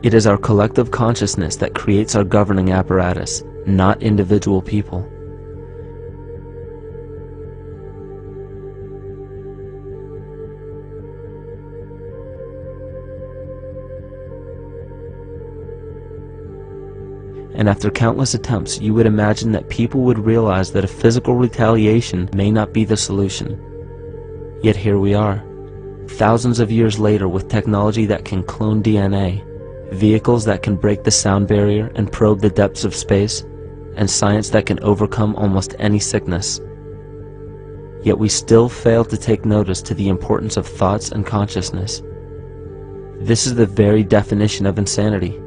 it is our collective consciousness that creates our governing apparatus, not individual people. And after countless attempts, you would imagine that people would realize that a physical retaliation may not be the solution. Yet here we are, thousands of years later, with technology that can clone DNA, vehicles that can break the sound barrier and probe the depths of space, and science that can overcome almost any sickness. Yet we still fail to take notice to the importance of thoughts and consciousness. This is the very definition of insanity.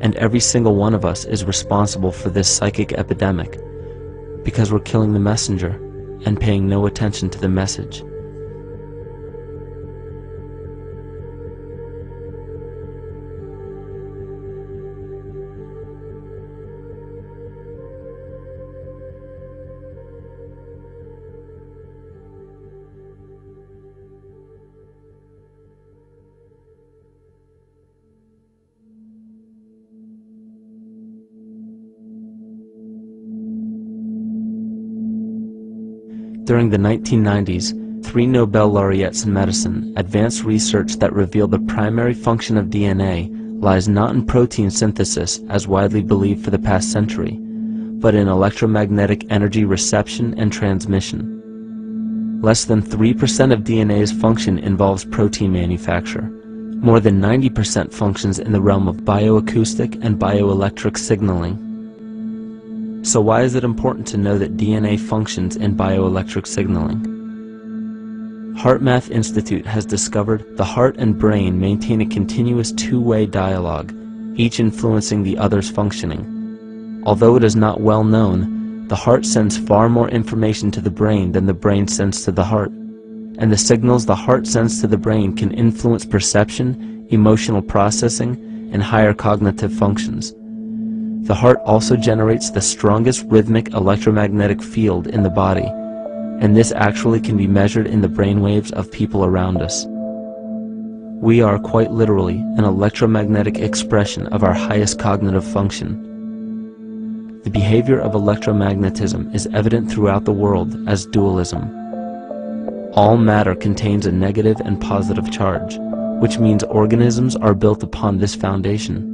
And every single one of us is responsible for this psychic epidemic, because we're killing the messenger and paying no attention to the message. During the 1990s, 3 Nobel laureates in medicine advanced research that revealed the primary function of DNA lies not in protein synthesis as widely believed for the past century, but in electromagnetic energy reception and transmission. Less than 3% of DNA's function involves protein manufacture. More than 90% functions in the realm of bioacoustic and bioelectric signaling. So why is it important to know that DNA functions in bioelectric signaling? HeartMath Institute has discovered the heart and brain maintain a continuous two-way dialogue, each influencing the other's functioning. Although it is not well known, the heart sends far more information to the brain than the brain sends to the heart, and the signals the heart sends to the brain can influence perception, emotional processing, and higher cognitive functions. The heart also generates the strongest rhythmic electromagnetic field in the body, and this actually can be measured in the brainwaves of people around us. We are quite literally an electromagnetic expression of our highest cognitive function. The behavior of electromagnetism is evident throughout the world as dualism. All matter contains a negative and positive charge, which means organisms are built upon this foundation.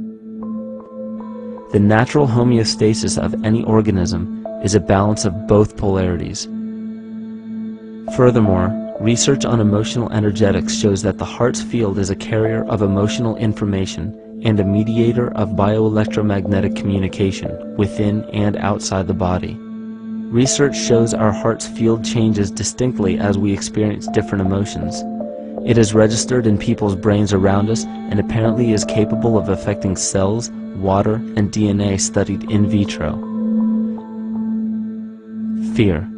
The natural homeostasis of any organism is a balance of both polarities. Furthermore, research on emotional energetics shows that the heart's field is a carrier of emotional information and a mediator of bioelectromagnetic communication within and outside the body. Research shows our heart's field changes distinctly as we experience different emotions. It is registered in people's brains around us and apparently is capable of affecting cells, water, and DNA studied in vitro. Fear.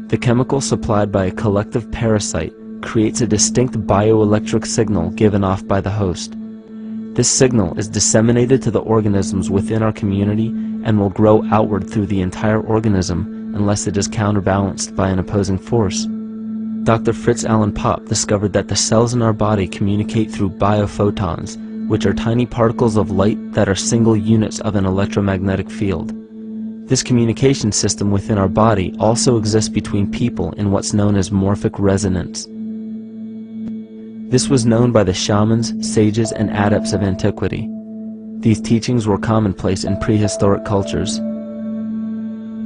The chemical supplied by a collective parasite creates a distinct bioelectric signal given off by the host. This signal is disseminated to the organisms within our community and will grow outward through the entire organism unless it is counterbalanced by an opposing force. Dr. Fritz Alan Popp discovered that the cells in our body communicate through biophotons, which are tiny particles of light that are single units of an electromagnetic field. This communication system within our body also exists between people in what's known as morphic resonance. This was known by the shamans, sages, and adepts of antiquity. These teachings were commonplace in prehistoric cultures.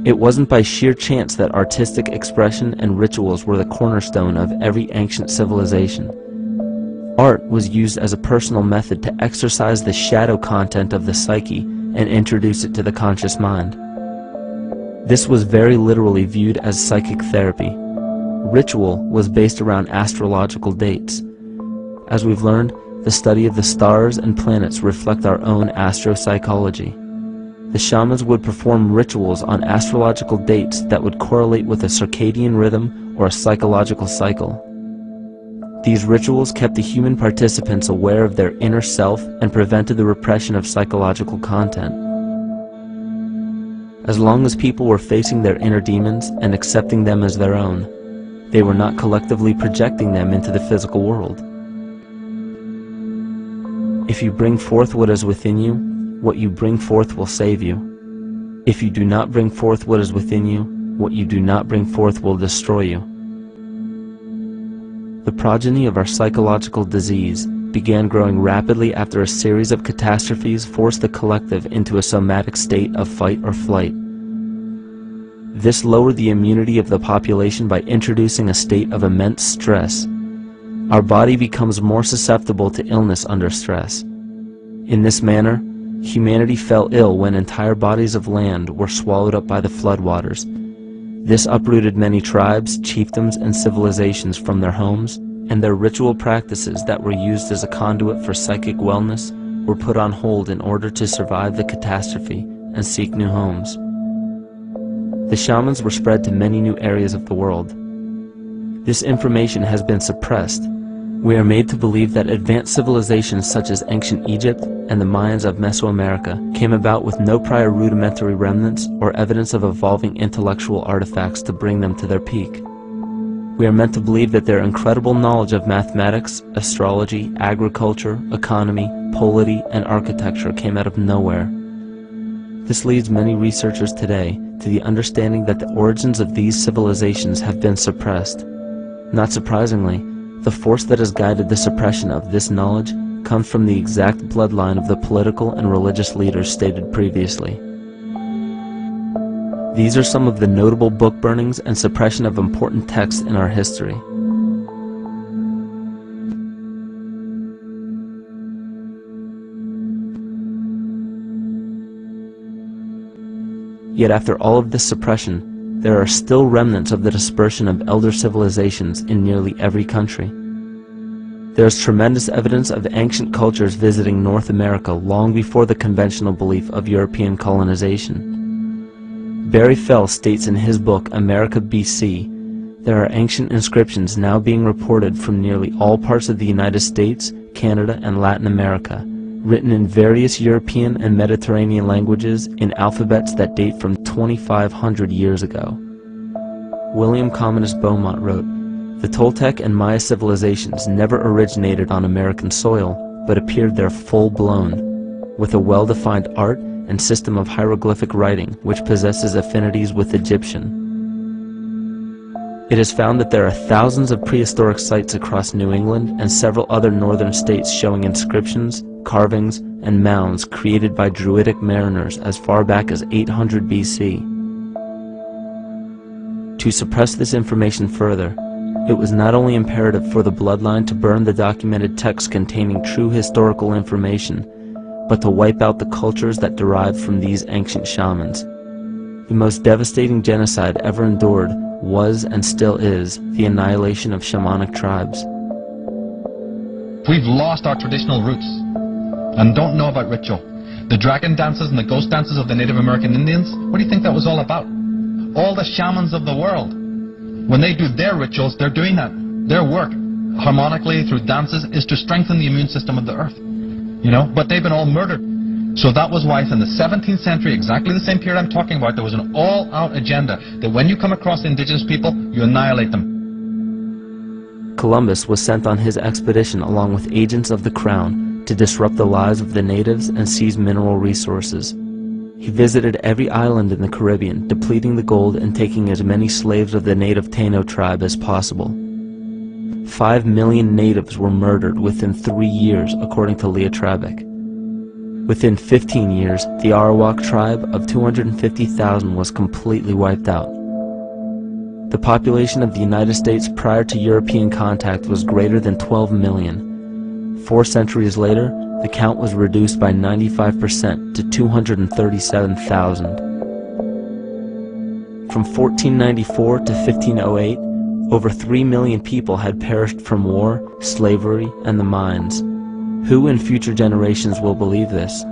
It wasn't by sheer chance that artistic expression and rituals were the cornerstone of every ancient civilization. Art was used as a personal method to exercise the shadow content of the psyche and introduce it to the conscious mind. This was very literally viewed as psychic therapy. Ritual was based around astrological dates. As we've learned, the study of the stars and planets reflect our own astropsychology. The shamans would perform rituals on astrological dates that would correlate with a circadian rhythm or a psychological cycle. These rituals kept the human participants aware of their inner self and prevented the repression of psychological content. As long as people were facing their inner demons and accepting them as their own, they were not collectively projecting them into the physical world. If you bring forth what is within you, what you bring forth will save you. If you do not bring forth what is within you, what you do not bring forth will destroy you. The progeny of our psychological disease began growing rapidly after a series of catastrophes forced the collective into a somatic state of fight or flight. This lowered the immunity of the population by introducing a state of immense stress. Our body becomes more susceptible to illness under stress. In this manner, humanity fell ill when entire bodies of land were swallowed up by the floodwaters. This uprooted many tribes, chiefdoms, and civilizations from their homes, and their ritual practices that were used as a conduit for psychic wellness were put on hold in order to survive the catastrophe and seek new homes. The shamans were spread to many new areas of the world. This information has been suppressed. We are made to believe that advanced civilizations such as ancient Egypt and the Mayans of Mesoamerica came about with no prior rudimentary remnants or evidence of evolving intellectual artifacts to bring them to their peak. We are meant to believe that their incredible knowledge of mathematics, astrology, agriculture, economy, polity, and architecture came out of nowhere. This leads many researchers today to the understanding that the origins of these civilizations have been suppressed. Not surprisingly, the force that has guided the suppression of this knowledge comes from the exact bloodline of the political and religious leaders stated previously. These are some of the notable book burnings and suppression of important texts in our history. Yet after all of this suppression, there are still remnants of the dispersion of elder civilizations in nearly every country. There is tremendous evidence of ancient cultures visiting North America long before the conventional belief of European colonization. Barry Fell states in his book America BC, there are ancient inscriptions now being reported from nearly all parts of the United States, Canada, and Latin America, written in various European and Mediterranean languages in alphabets that date from 2,500 years ago. William Commonus Beaumont wrote, "The Toltec and Maya civilizations never originated on American soil, but appeared there full-blown, with a well-defined art and system of hieroglyphic writing which possesses affinities with Egyptian. It is found that there are thousands of prehistoric sites across New England and several other northern states showing inscriptions, carvings, and mounds created by Druidic mariners as far back as 800 BC. To suppress this information further, it was not only imperative for the bloodline to burn the documented texts containing true historical information, but to wipe out the cultures that derived from these ancient shamans. The most devastating genocide ever endured was and still is the annihilation of shamanic tribes. We've lost our traditional roots and don't know about ritual. The dragon dances and the ghost dances of the Native American Indians, what do you think that was all about? All the shamans of the world, when they do their rituals, they're doing that. Their work, harmonically through dances, is to strengthen the immune system of the earth. You know, but they've been all murdered. So that was why in the 17th century, exactly the same period I'm talking about, there was an all-out agenda that when you come across indigenous people, you annihilate them. Columbus was sent on his expedition along with agents of the crown to disrupt the lives of the natives and seize mineral resources. He visited every island in the Caribbean, depleting the gold and taking as many slaves of the native Taino tribe as possible. 5 million natives were murdered within 3 years, according to Leah Trabeck. Within 15 years, the Arawak tribe of 250,000 was completely wiped out. The population of the United States prior to European contact was greater than 12 million. 4 centuries later, the count was reduced by 95% to 237,000. From 1494 to 1508, over 3 million people had perished from war, slavery, and the mines. Who in future generations will believe this?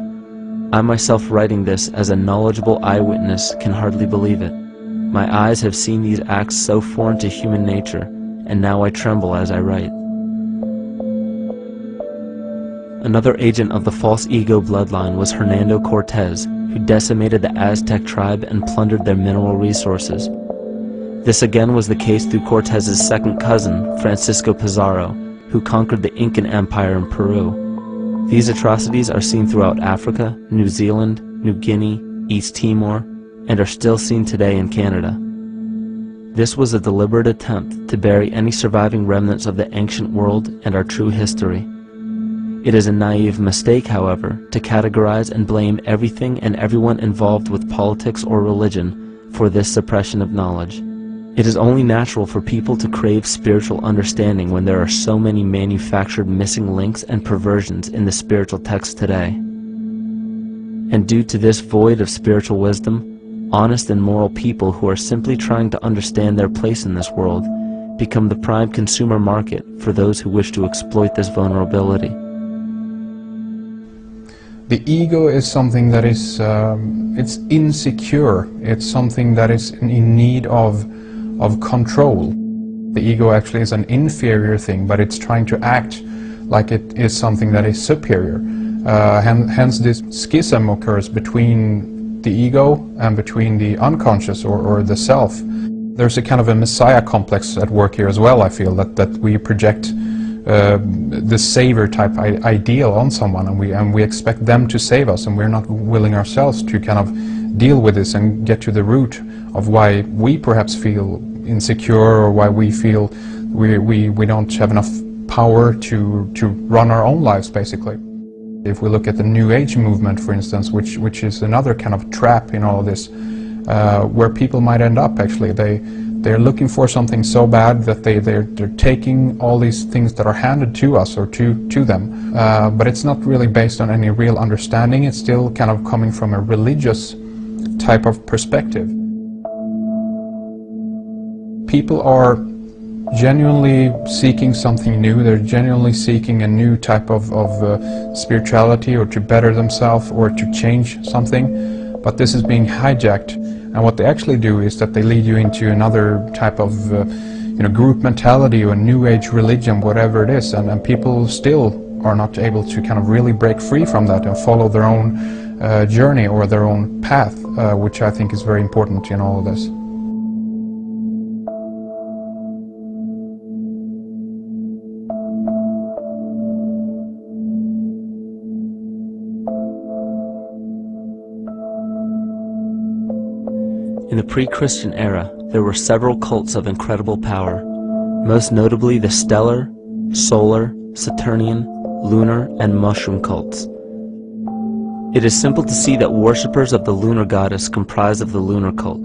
I myself, writing this as a knowledgeable eyewitness, can hardly believe it. My eyes have seen these acts so foreign to human nature, and now I tremble as I write. Another agent of the false ego bloodline was Hernando Cortés, who decimated the Aztec tribe and plundered their mineral resources. This again was the case through Cortés's second cousin, Francisco Pizarro, who conquered the Incan Empire in Peru. These atrocities are seen throughout Africa, New Zealand, New Guinea, East Timor, and are still seen today in Canada. This was a deliberate attempt to bury any surviving remnants of the ancient world and our true history. It is a naive mistake, however, to categorize and blame everything and everyone involved with politics or religion for this suppression of knowledge. It is only natural for people to crave spiritual understanding when there are so many manufactured missing links and perversions in the spiritual text today. And due to this void of spiritual wisdom, honest and moral people who are simply trying to understand their place in this world become the prime consumer market for those who wish to exploit this vulnerability. The ego is something that is it's insecure. It's something that is in need of control. The ego actually is an inferior thing, but it's trying to act like it is something that is superior. Hence this schism occurs between the ego and between the unconscious or the self. There's a kind of a messiah complex at work here as well, I feel, that we project the savior type ideal on someone, and we expect them to save us, and we're not willing ourselves to kind of deal with this and get to the root of why we perhaps feel insecure, or why we feel we don't have enough power to run our own lives, basically. If we look at the New Age movement, for instance, which is another kind of trap in all of this, where people might end up, actually, they're looking for something so bad that they're taking all these things that are handed to us or to them, but it's not really based on any real understanding. It's still kind of coming from a religious type of perspective. People are genuinely seeking something new. They're genuinely seeking a new type of spirituality, or to better themselves, or to change something, but this is being hijacked. And what they actually do is that they lead you into another type of group mentality or New Age religion, whatever it is, and people still are not able to kind of really break free from that and follow their own journey or their own path, which I think is very important in all of this. In the pre-Christian era, there were several cults of incredible power, most notably the stellar, solar, Saturnian, lunar, and mushroom cults. It is simple to see that worshippers of the lunar goddess comprised of the lunar cult.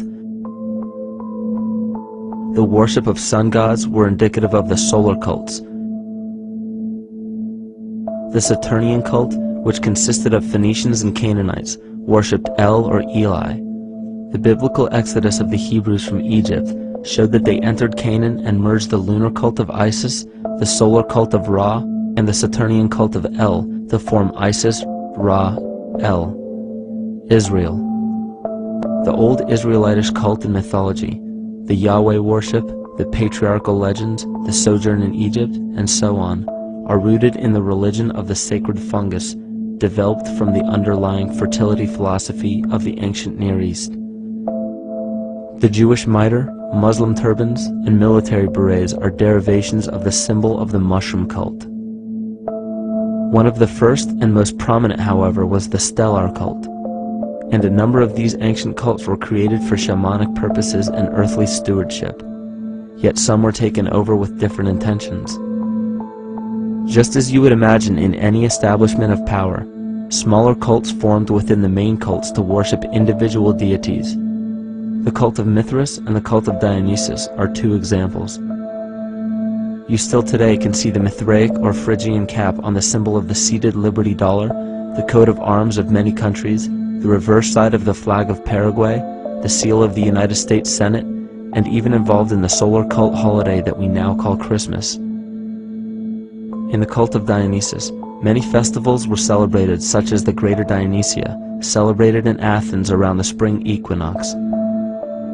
The worship of sun gods were indicative of the solar cults. The Saturnian cult, which consisted of Phoenicians and Canaanites, worshipped El or Eli. The biblical exodus of the Hebrews from Egypt showed that they entered Canaan and merged the lunar cult of Isis, the solar cult of Ra, and the Saturnian cult of El to form Isis, Ra, El. Israel. The old Israelitish cult and mythology, the Yahweh worship, the patriarchal legends, the sojourn in Egypt, and so on, are rooted in the religion of the sacred fungus, developed from the underlying fertility philosophy of the ancient Near East. The Jewish mitre, Muslim turbans, and military berets are derivations of the symbol of the mushroom cult. One of the first and most prominent, however, was the stellar cult, and a number of these ancient cults were created for shamanic purposes and earthly stewardship, yet some were taken over with different intentions. Just as you would imagine in any establishment of power, smaller cults formed within the main cults to worship individual deities. The cult of Mithras and the cult of Dionysus are two examples. You still today can see the Mithraic or Phrygian cap on the symbol of the seated Liberty Dollar, the coat of arms of many countries, the reverse side of the flag of Paraguay, the seal of the United States Senate, and even involved in the solar cult holiday that we now call Christmas. In the cult of Dionysus, many festivals were celebrated, such as the Greater Dionysia, celebrated in Athens around the spring equinox.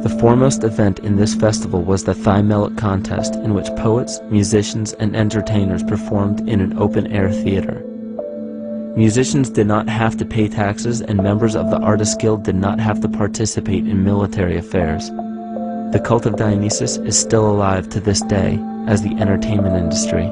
The foremost event in this festival was the Thymelic contest, in which poets, musicians, and entertainers performed in an open-air theater. Musicians did not have to pay taxes, and members of the Artists' Guild did not have to participate in military affairs. The cult of Dionysus is still alive to this day as the entertainment industry.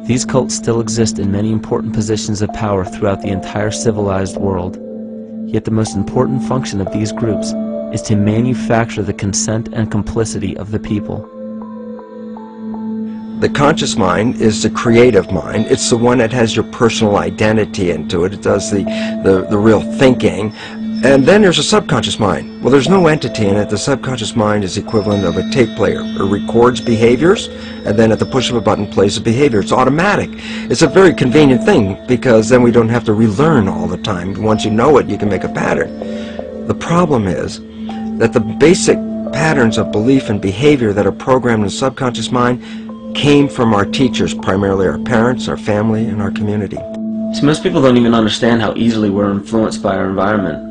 These cults still exist in many important positions of power throughout the entire civilized world. Yet the most important function of these groups is to manufacture the consent and complicity of the people. The conscious mind is the creative mind. It's the one that has your personal identity into it. It does the real thinking. And then there's a subconscious mind. Well, there's no entity in it. The subconscious mind is the equivalent of a tape player. It records behaviors, and then at the push of a button plays a behavior. It's automatic. It's a very convenient thing, because then we don't have to relearn all the time. Once you know it, you can make a pattern. The problem is that the basic patterns of belief and behavior that are programmed in the subconscious mind came from our teachers, primarily our parents, our family, and our community. So most people don't even understand how easily we're influenced by our environment.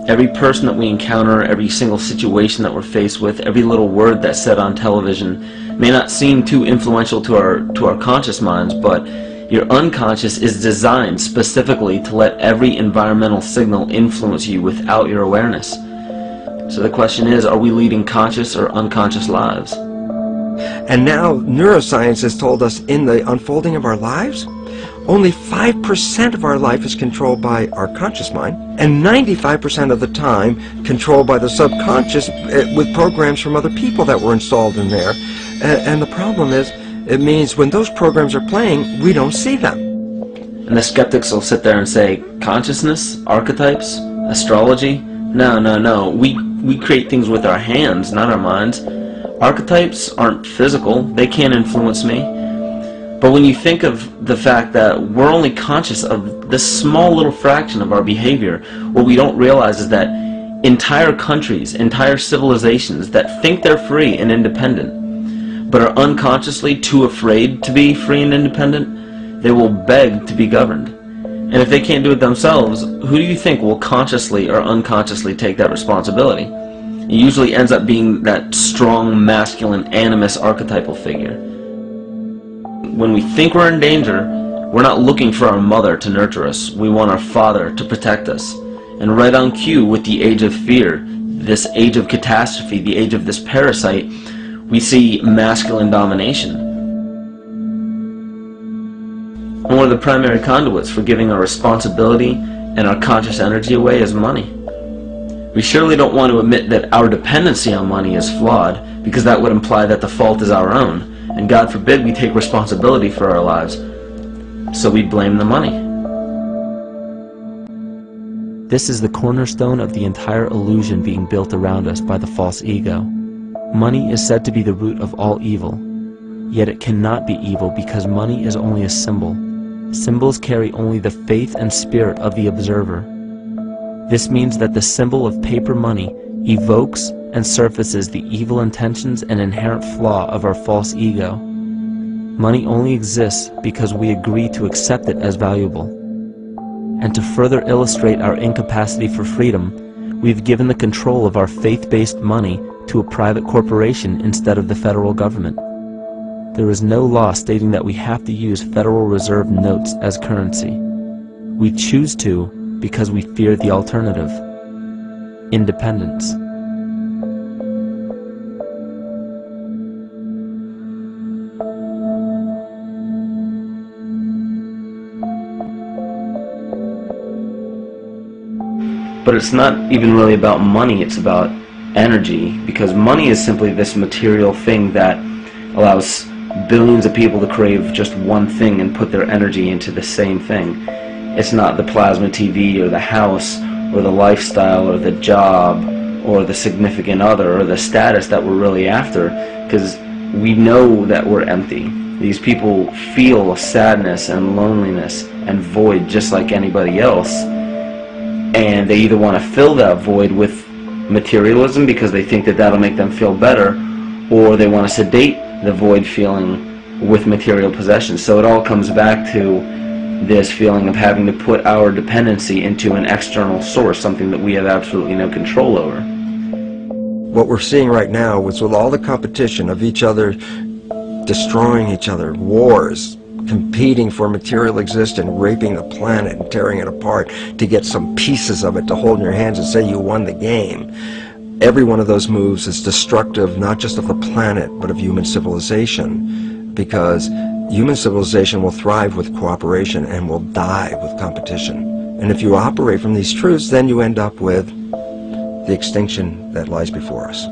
Every person that we encounter, every single situation that we're faced with, every little word that's said on television may not seem too influential to our conscious minds, but your unconscious is designed specifically to let every environmental signal influence you without your awareness. So the question is, are we leading conscious or unconscious lives? And now neuroscience has told us in the unfolding of our lives, only 5% of our life is controlled by our conscious mind, and 95% of the time controlled by the subconscious with programs from other people that were installed in there. And the problem is, it means when those programs are playing, we don't see them. And the skeptics will sit there and say, consciousness, archetypes, astrology? No. We create things with our hands, not our minds. Archetypes aren't physical. They can't influence me. But when you think of the fact that we're only conscious of this small little fraction of our behavior, what we don't realize is that entire countries, entire civilizations that think they're free and independent, but are unconsciously too afraid to be free and independent, they will beg to be governed. And if they can't do it themselves, who do you think will consciously or unconsciously take that responsibility? It usually ends up being that strong, masculine, animus archetypal figure. When we think we're in danger, we're not looking for our mother to nurture us. We want our father to protect us. And right on cue with the age of fear, this age of catastrophe, the age of this parasite, we see masculine domination. And one of the primary conduits for giving our responsibility and our conscious energy away is money. We surely don't want to admit that our dependency on money is flawed, because that would imply that the fault is our own. And God forbid we take responsibility for our lives, so we blame the money. This is the cornerstone of the entire illusion being built around us by the false ego. Money is said to be the root of all evil, yet it cannot be evil because money is only a symbol. Symbols carry only the faith and spirit of the observer. This means that the symbol of paper money evokes and surfaces the evil intentions and inherent flaw of our false ego. Money only exists because we agree to accept it as valuable. And to further illustrate our incapacity for freedom, we've given the control of our faith-based money to a private corporation instead of the federal government. There is no law stating that we have to use Federal Reserve notes as currency. We choose to because we fear the alternative: independence. But it's not even really about money, it's about energy, because money is simply this material thing that allows billions of people to crave just one thing and put their energy into the same thing. It's not the plasma TV or the house or the lifestyle or the job or the significant other or the status that we're really after, because we know that we're empty. These people feel sadness and loneliness and void just like anybody else, and they either want to fill that void with materialism because they think that that'll make them feel better, or they want to sedate the void feeling with material possessions. So it all comes back to this feeling of having to put our dependency into an external source, something that we have absolutely no control over. What we're seeing right now is with all the competition of each other destroying each other, wars, competing for material existence, raping the planet and tearing it apart to get some pieces of it to hold in your hands and say you won the game. Every one of those moves is destructive, not just of the planet, but of human civilization, because human civilization will thrive with cooperation and will die with competition. And if you operate from these truths, then you end up with the extinction that lies before us.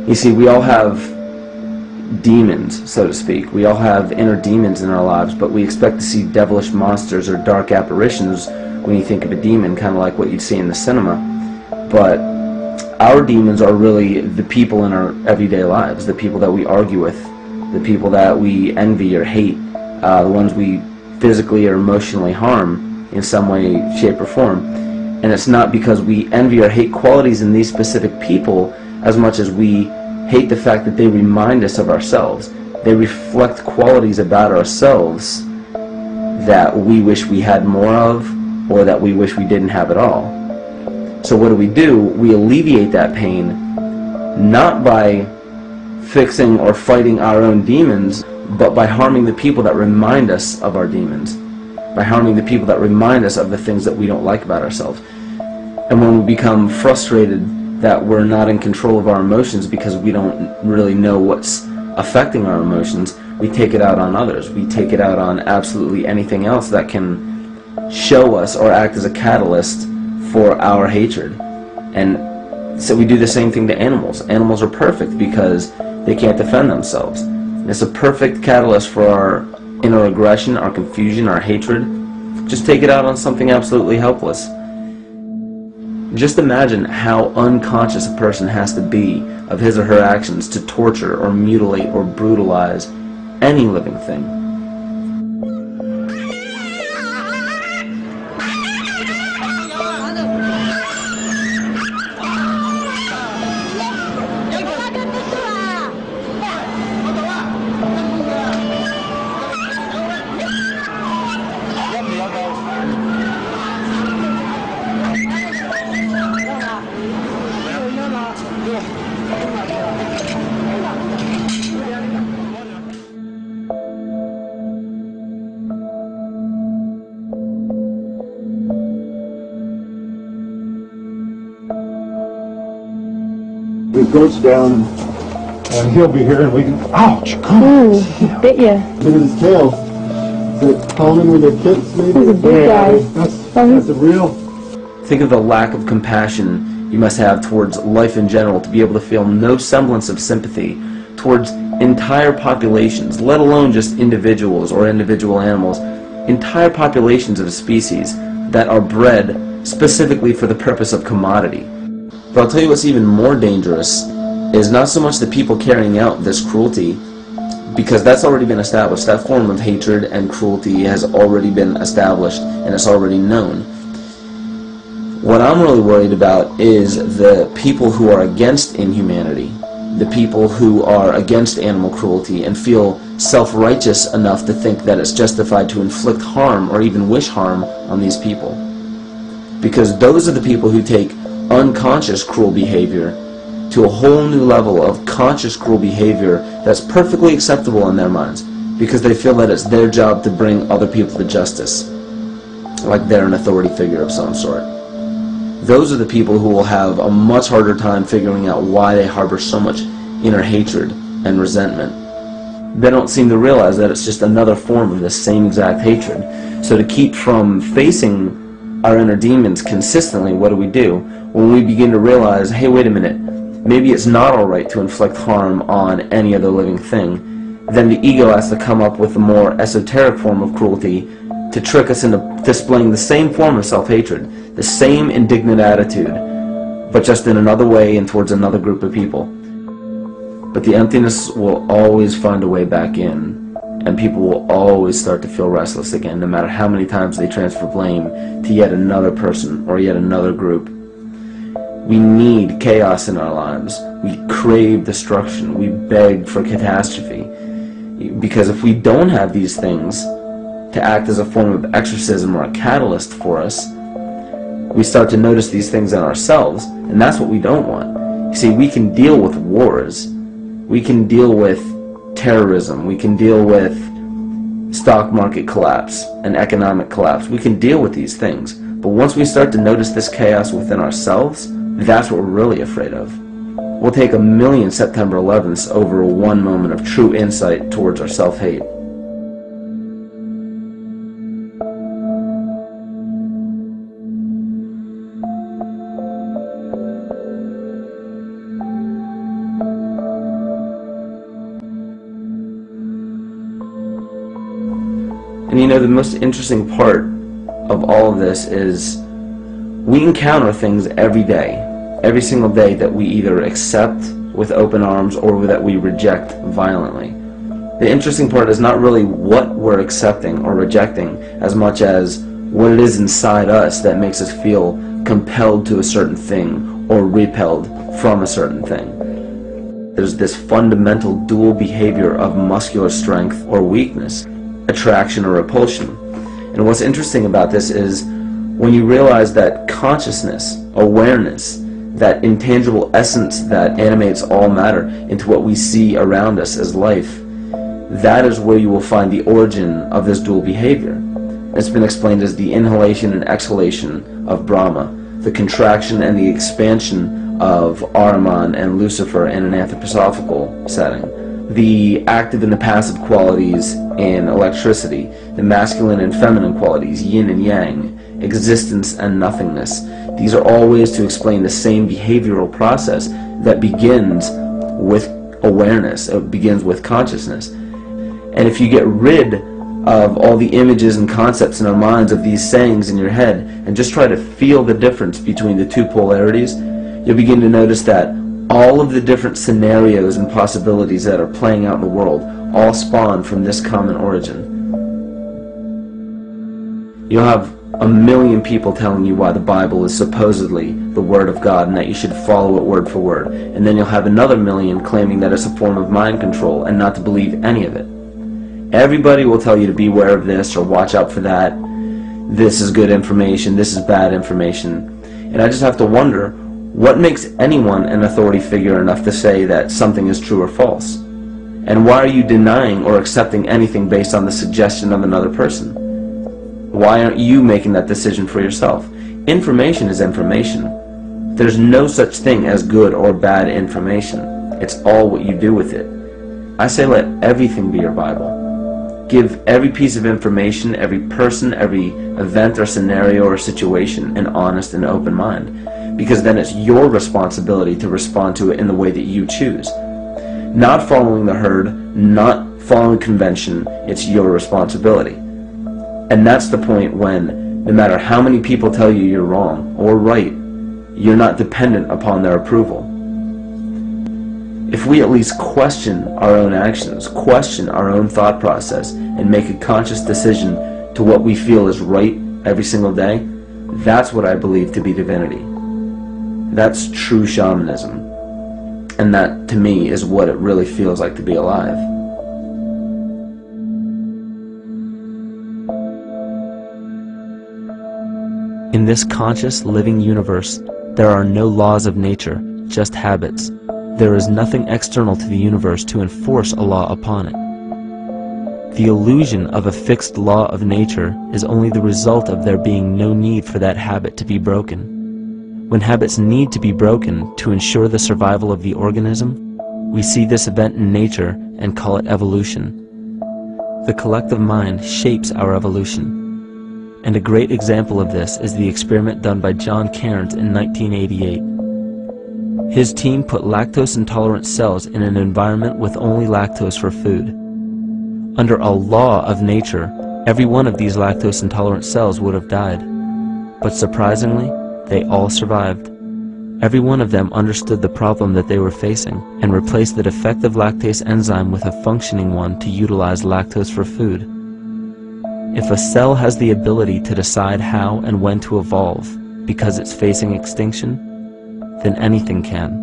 You see, we all have demons, so to speak. We all have inner demons in our lives, but we expect to see devilish monsters or dark apparitions when you think of a demon, kind of like what you'd see in the cinema. But our demons are really the people in our everyday lives, the people that we argue with, the people that we envy or hate, the ones we physically or emotionally harm in some way, shape, or form. And it's not because we envy or hate qualities in these specific people as much as we hate the fact that they remind us of ourselves. They reflect qualities about ourselves that we wish we had more of, or that we wish we didn't have at all. So what do? We alleviate that pain not by fixing or fighting our own demons, but by harming the people that remind us of our demons, by harming the people that remind us of the things that we don't like about ourselves. And when we become frustrated that we're not in control of our emotions because we don't really know what's affecting our emotions, we take it out on others. We take it out on absolutely anything else that can show us or act as a catalyst for our hatred. And so we do the same thing to animals. Animals are perfect because they can't defend themselves. It's a perfect catalyst for our inner aggression, our confusion, our hatred. Just take it out on something absolutely helpless. Just imagine how unconscious a person has to be of his or her actions to torture or mutilate or brutalize any living thing. The goat's down, and he'll be here, and we can. Ouch! Ooh, he bit you. Look at his tail. Is it pounding with their kicks, maybe? He's a big guy. That's a real. Think of the lack of compassion you must have towards life in general to be able to feel no semblance of sympathy towards entire populations, let alone just individuals or individual animals, entire populations of a species that are bred specifically for the purpose of commodity. But I'll tell you what's even more dangerous is not so much the people carrying out this cruelty, because that's already been established. That form of hatred and cruelty has already been established and it's already known. What I'm really worried about is the people who are against inhumanity, the people who are against animal cruelty and feel self-righteous enough to think that it's justified to inflict harm or even wish harm on these people. Because those are the people who take unconscious cruel behavior to a whole new level of conscious cruel behavior that's perfectly acceptable in their minds, because they feel that it's their job to bring other people to justice, like they're an authority figure of some sort. Those are the people who will have a much harder time figuring out why they harbor so much inner hatred and resentment. They don't seem to realize that it's just another form of the same exact hatred. So to keep from facing our inner demons consistently, what do? When we begin to realize, hey, wait a minute, maybe it's not alright to inflict harm on any other living thing, then the ego has to come up with a more esoteric form of cruelty to trick us into displaying the same form of self-hatred, the same indignant attitude, but just in another way and towards another group of people. But the emptiness will always find a way back in, and people will always start to feel restless again, no matter how many times they transfer blame to yet another person or yet another group. We need chaos in our lives. We crave destruction. We beg for catastrophe. Because if we don't have these things to act as a form of exorcism or a catalyst for us, we start to notice these things in ourselves, and that's what we don't want. You see, we can deal with wars. We can deal with terrorism. We can deal with stock market collapse and economic collapse. We can deal with these things. But once we start to notice this chaos within ourselves, that's what we're really afraid of. We'll take 1,000,000 September 11ths over one moment of true insight towards our self-hate. And you know, the most interesting part of all of this is we encounter things every day, every single day, that we either accept with open arms or that we reject violently. The interesting part is not really what we're accepting or rejecting as much as what it is inside us that makes us feel compelled to a certain thing or repelled from a certain thing. There's this fundamental dual behavior of muscular strength or weakness, attraction or repulsion. And what's interesting about this is when you realize that consciousness, awareness, that intangible essence that animates all matter into what we see around us as life, that is where you will find the origin of this dual behavior. It's been explained as the inhalation and exhalation of Brahma, the contraction and the expansion of Ahriman and Lucifer in an anthroposophical setting, the active and the passive qualities in electricity, the masculine and feminine qualities, yin and yang, existence and nothingness. These are all ways to explain the same behavioral process that begins with awareness, it begins with consciousness. And if you get rid of all the images and concepts in our minds of these sayings in your head and just try to feel the difference between the two polarities, you'll begin to notice that all of the different scenarios and possibilities that are playing out in the world all spawn from this common origin. You'll have 1,000,000 people telling you why the Bible is supposedly the Word of God and that you should follow it word for word. And then you'll have another 1,000,000 claiming that it's a form of mind control and not to believe any of it. Everybody will tell you to beware of this or watch out for that. This is good information, this is bad information. And I just have to wonder, what makes anyone an authority figure enough to say that something is true or false? And why are you denying or accepting anything based on the suggestion of another person? Why aren't you making that decision for yourself? Information is information. There's no such thing as good or bad information. It's all what you do with it. I say let everything be your Bible. Give every piece of information, every person, every event or scenario or situation an honest and open mind. Because then it's your responsibility to respond to it in the way that you choose. Not following the herd, not following convention, it's your responsibility. And that's the point when, no matter how many people tell you you're wrong or right, you're not dependent upon their approval. If we at least question our own actions, question our own thought process, and make a conscious decision to what we feel is right every single day, that's what I believe to be divinity. That's true shamanism. And that, to me, is what it really feels like to be alive. In this conscious, living universe, there are no laws of nature, just habits. There is nothing external to the universe to enforce a law upon it. The illusion of a fixed law of nature is only the result of there being no need for that habit to be broken. When habits need to be broken to ensure the survival of the organism, we see this event in nature and call it evolution. The collective mind shapes our evolution. And a great example of this is the experiment done by John Cairns in 1988. His team put lactose-intolerant cells in an environment with only lactose for food. Under a law of nature, every one of these lactose-intolerant cells would have died. But surprisingly, they all survived. Every one of them understood the problem that they were facing and replaced the defective lactase enzyme with a functioning one to utilize lactose for food. If a cell has the ability to decide how and when to evolve because it's facing extinction, then anything can.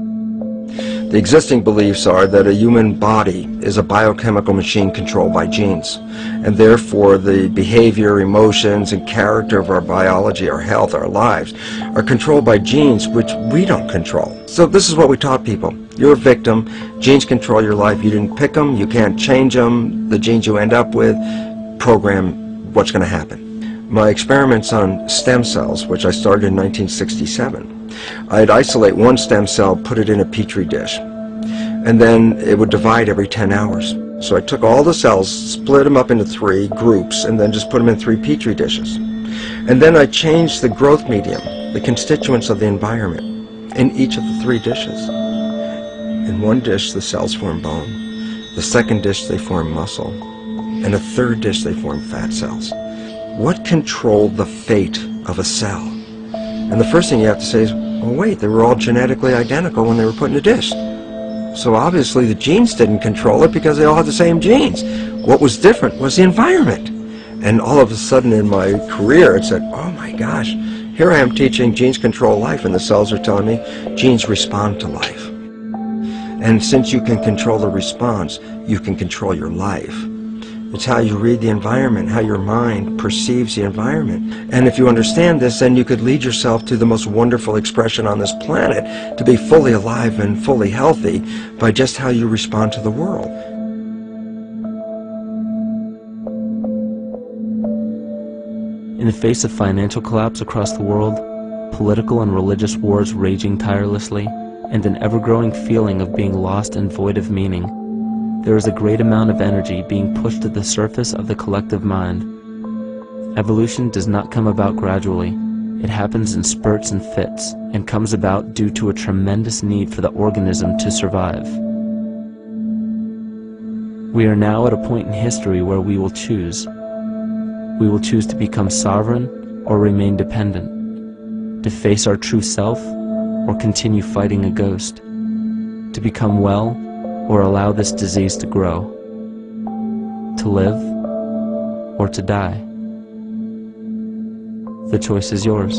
The existing beliefs are that a human body is a biochemical machine controlled by genes, and therefore the behavior, emotions, and character of our biology, our health, our lives, are controlled by genes which we don't control. So this is what we taught people. You're a victim. Genes control your life. You didn't pick them. You can't change them. The genes you end up with program what's going to happen. My experiments on stem cells, which I started in 1967, I'd isolate one stem cell, put it in a petri dish, and then it would divide every 10 hours. So I took all the cells, split them up into 3 groups, and then just put them in 3 petri dishes. And then I changed the growth medium, the constituents of the environment, in each of the 3 dishes. In one dish, the cells form bone. The second dish, they form muscle. In a third dish, they form fat cells. What controlled the fate of a cell? And the first thing you have to say is, well, wait, they were all genetically identical when they were put in a dish. So obviously the genes didn't control it because they all had the same genes. What was different was the environment. And all of a sudden in my career it said, oh my gosh, here I am teaching genes control life, and the cells are telling me genes respond to life. And since you can control the response, you can control your life. It's how you read the environment, how your mind perceives the environment. And if you understand this, then you could lead yourself to the most wonderful expression on this planet, to be fully alive and fully healthy by just how you respond to the world. In the face of financial collapse across the world, political and religious wars raging tirelessly, and an ever-growing feeling of being lost and void of meaning, there is a great amount of energy being pushed to the surface of the collective mind. Evolution does not come about gradually. It happens in spurts and fits, and comes about due to a tremendous need for the organism to survive. We are now at a point in history where we will choose. We will choose to become sovereign or remain dependent, to face our true self or continue fighting a ghost, to become well or allow this disease to grow, to live or to die. The choice is yours.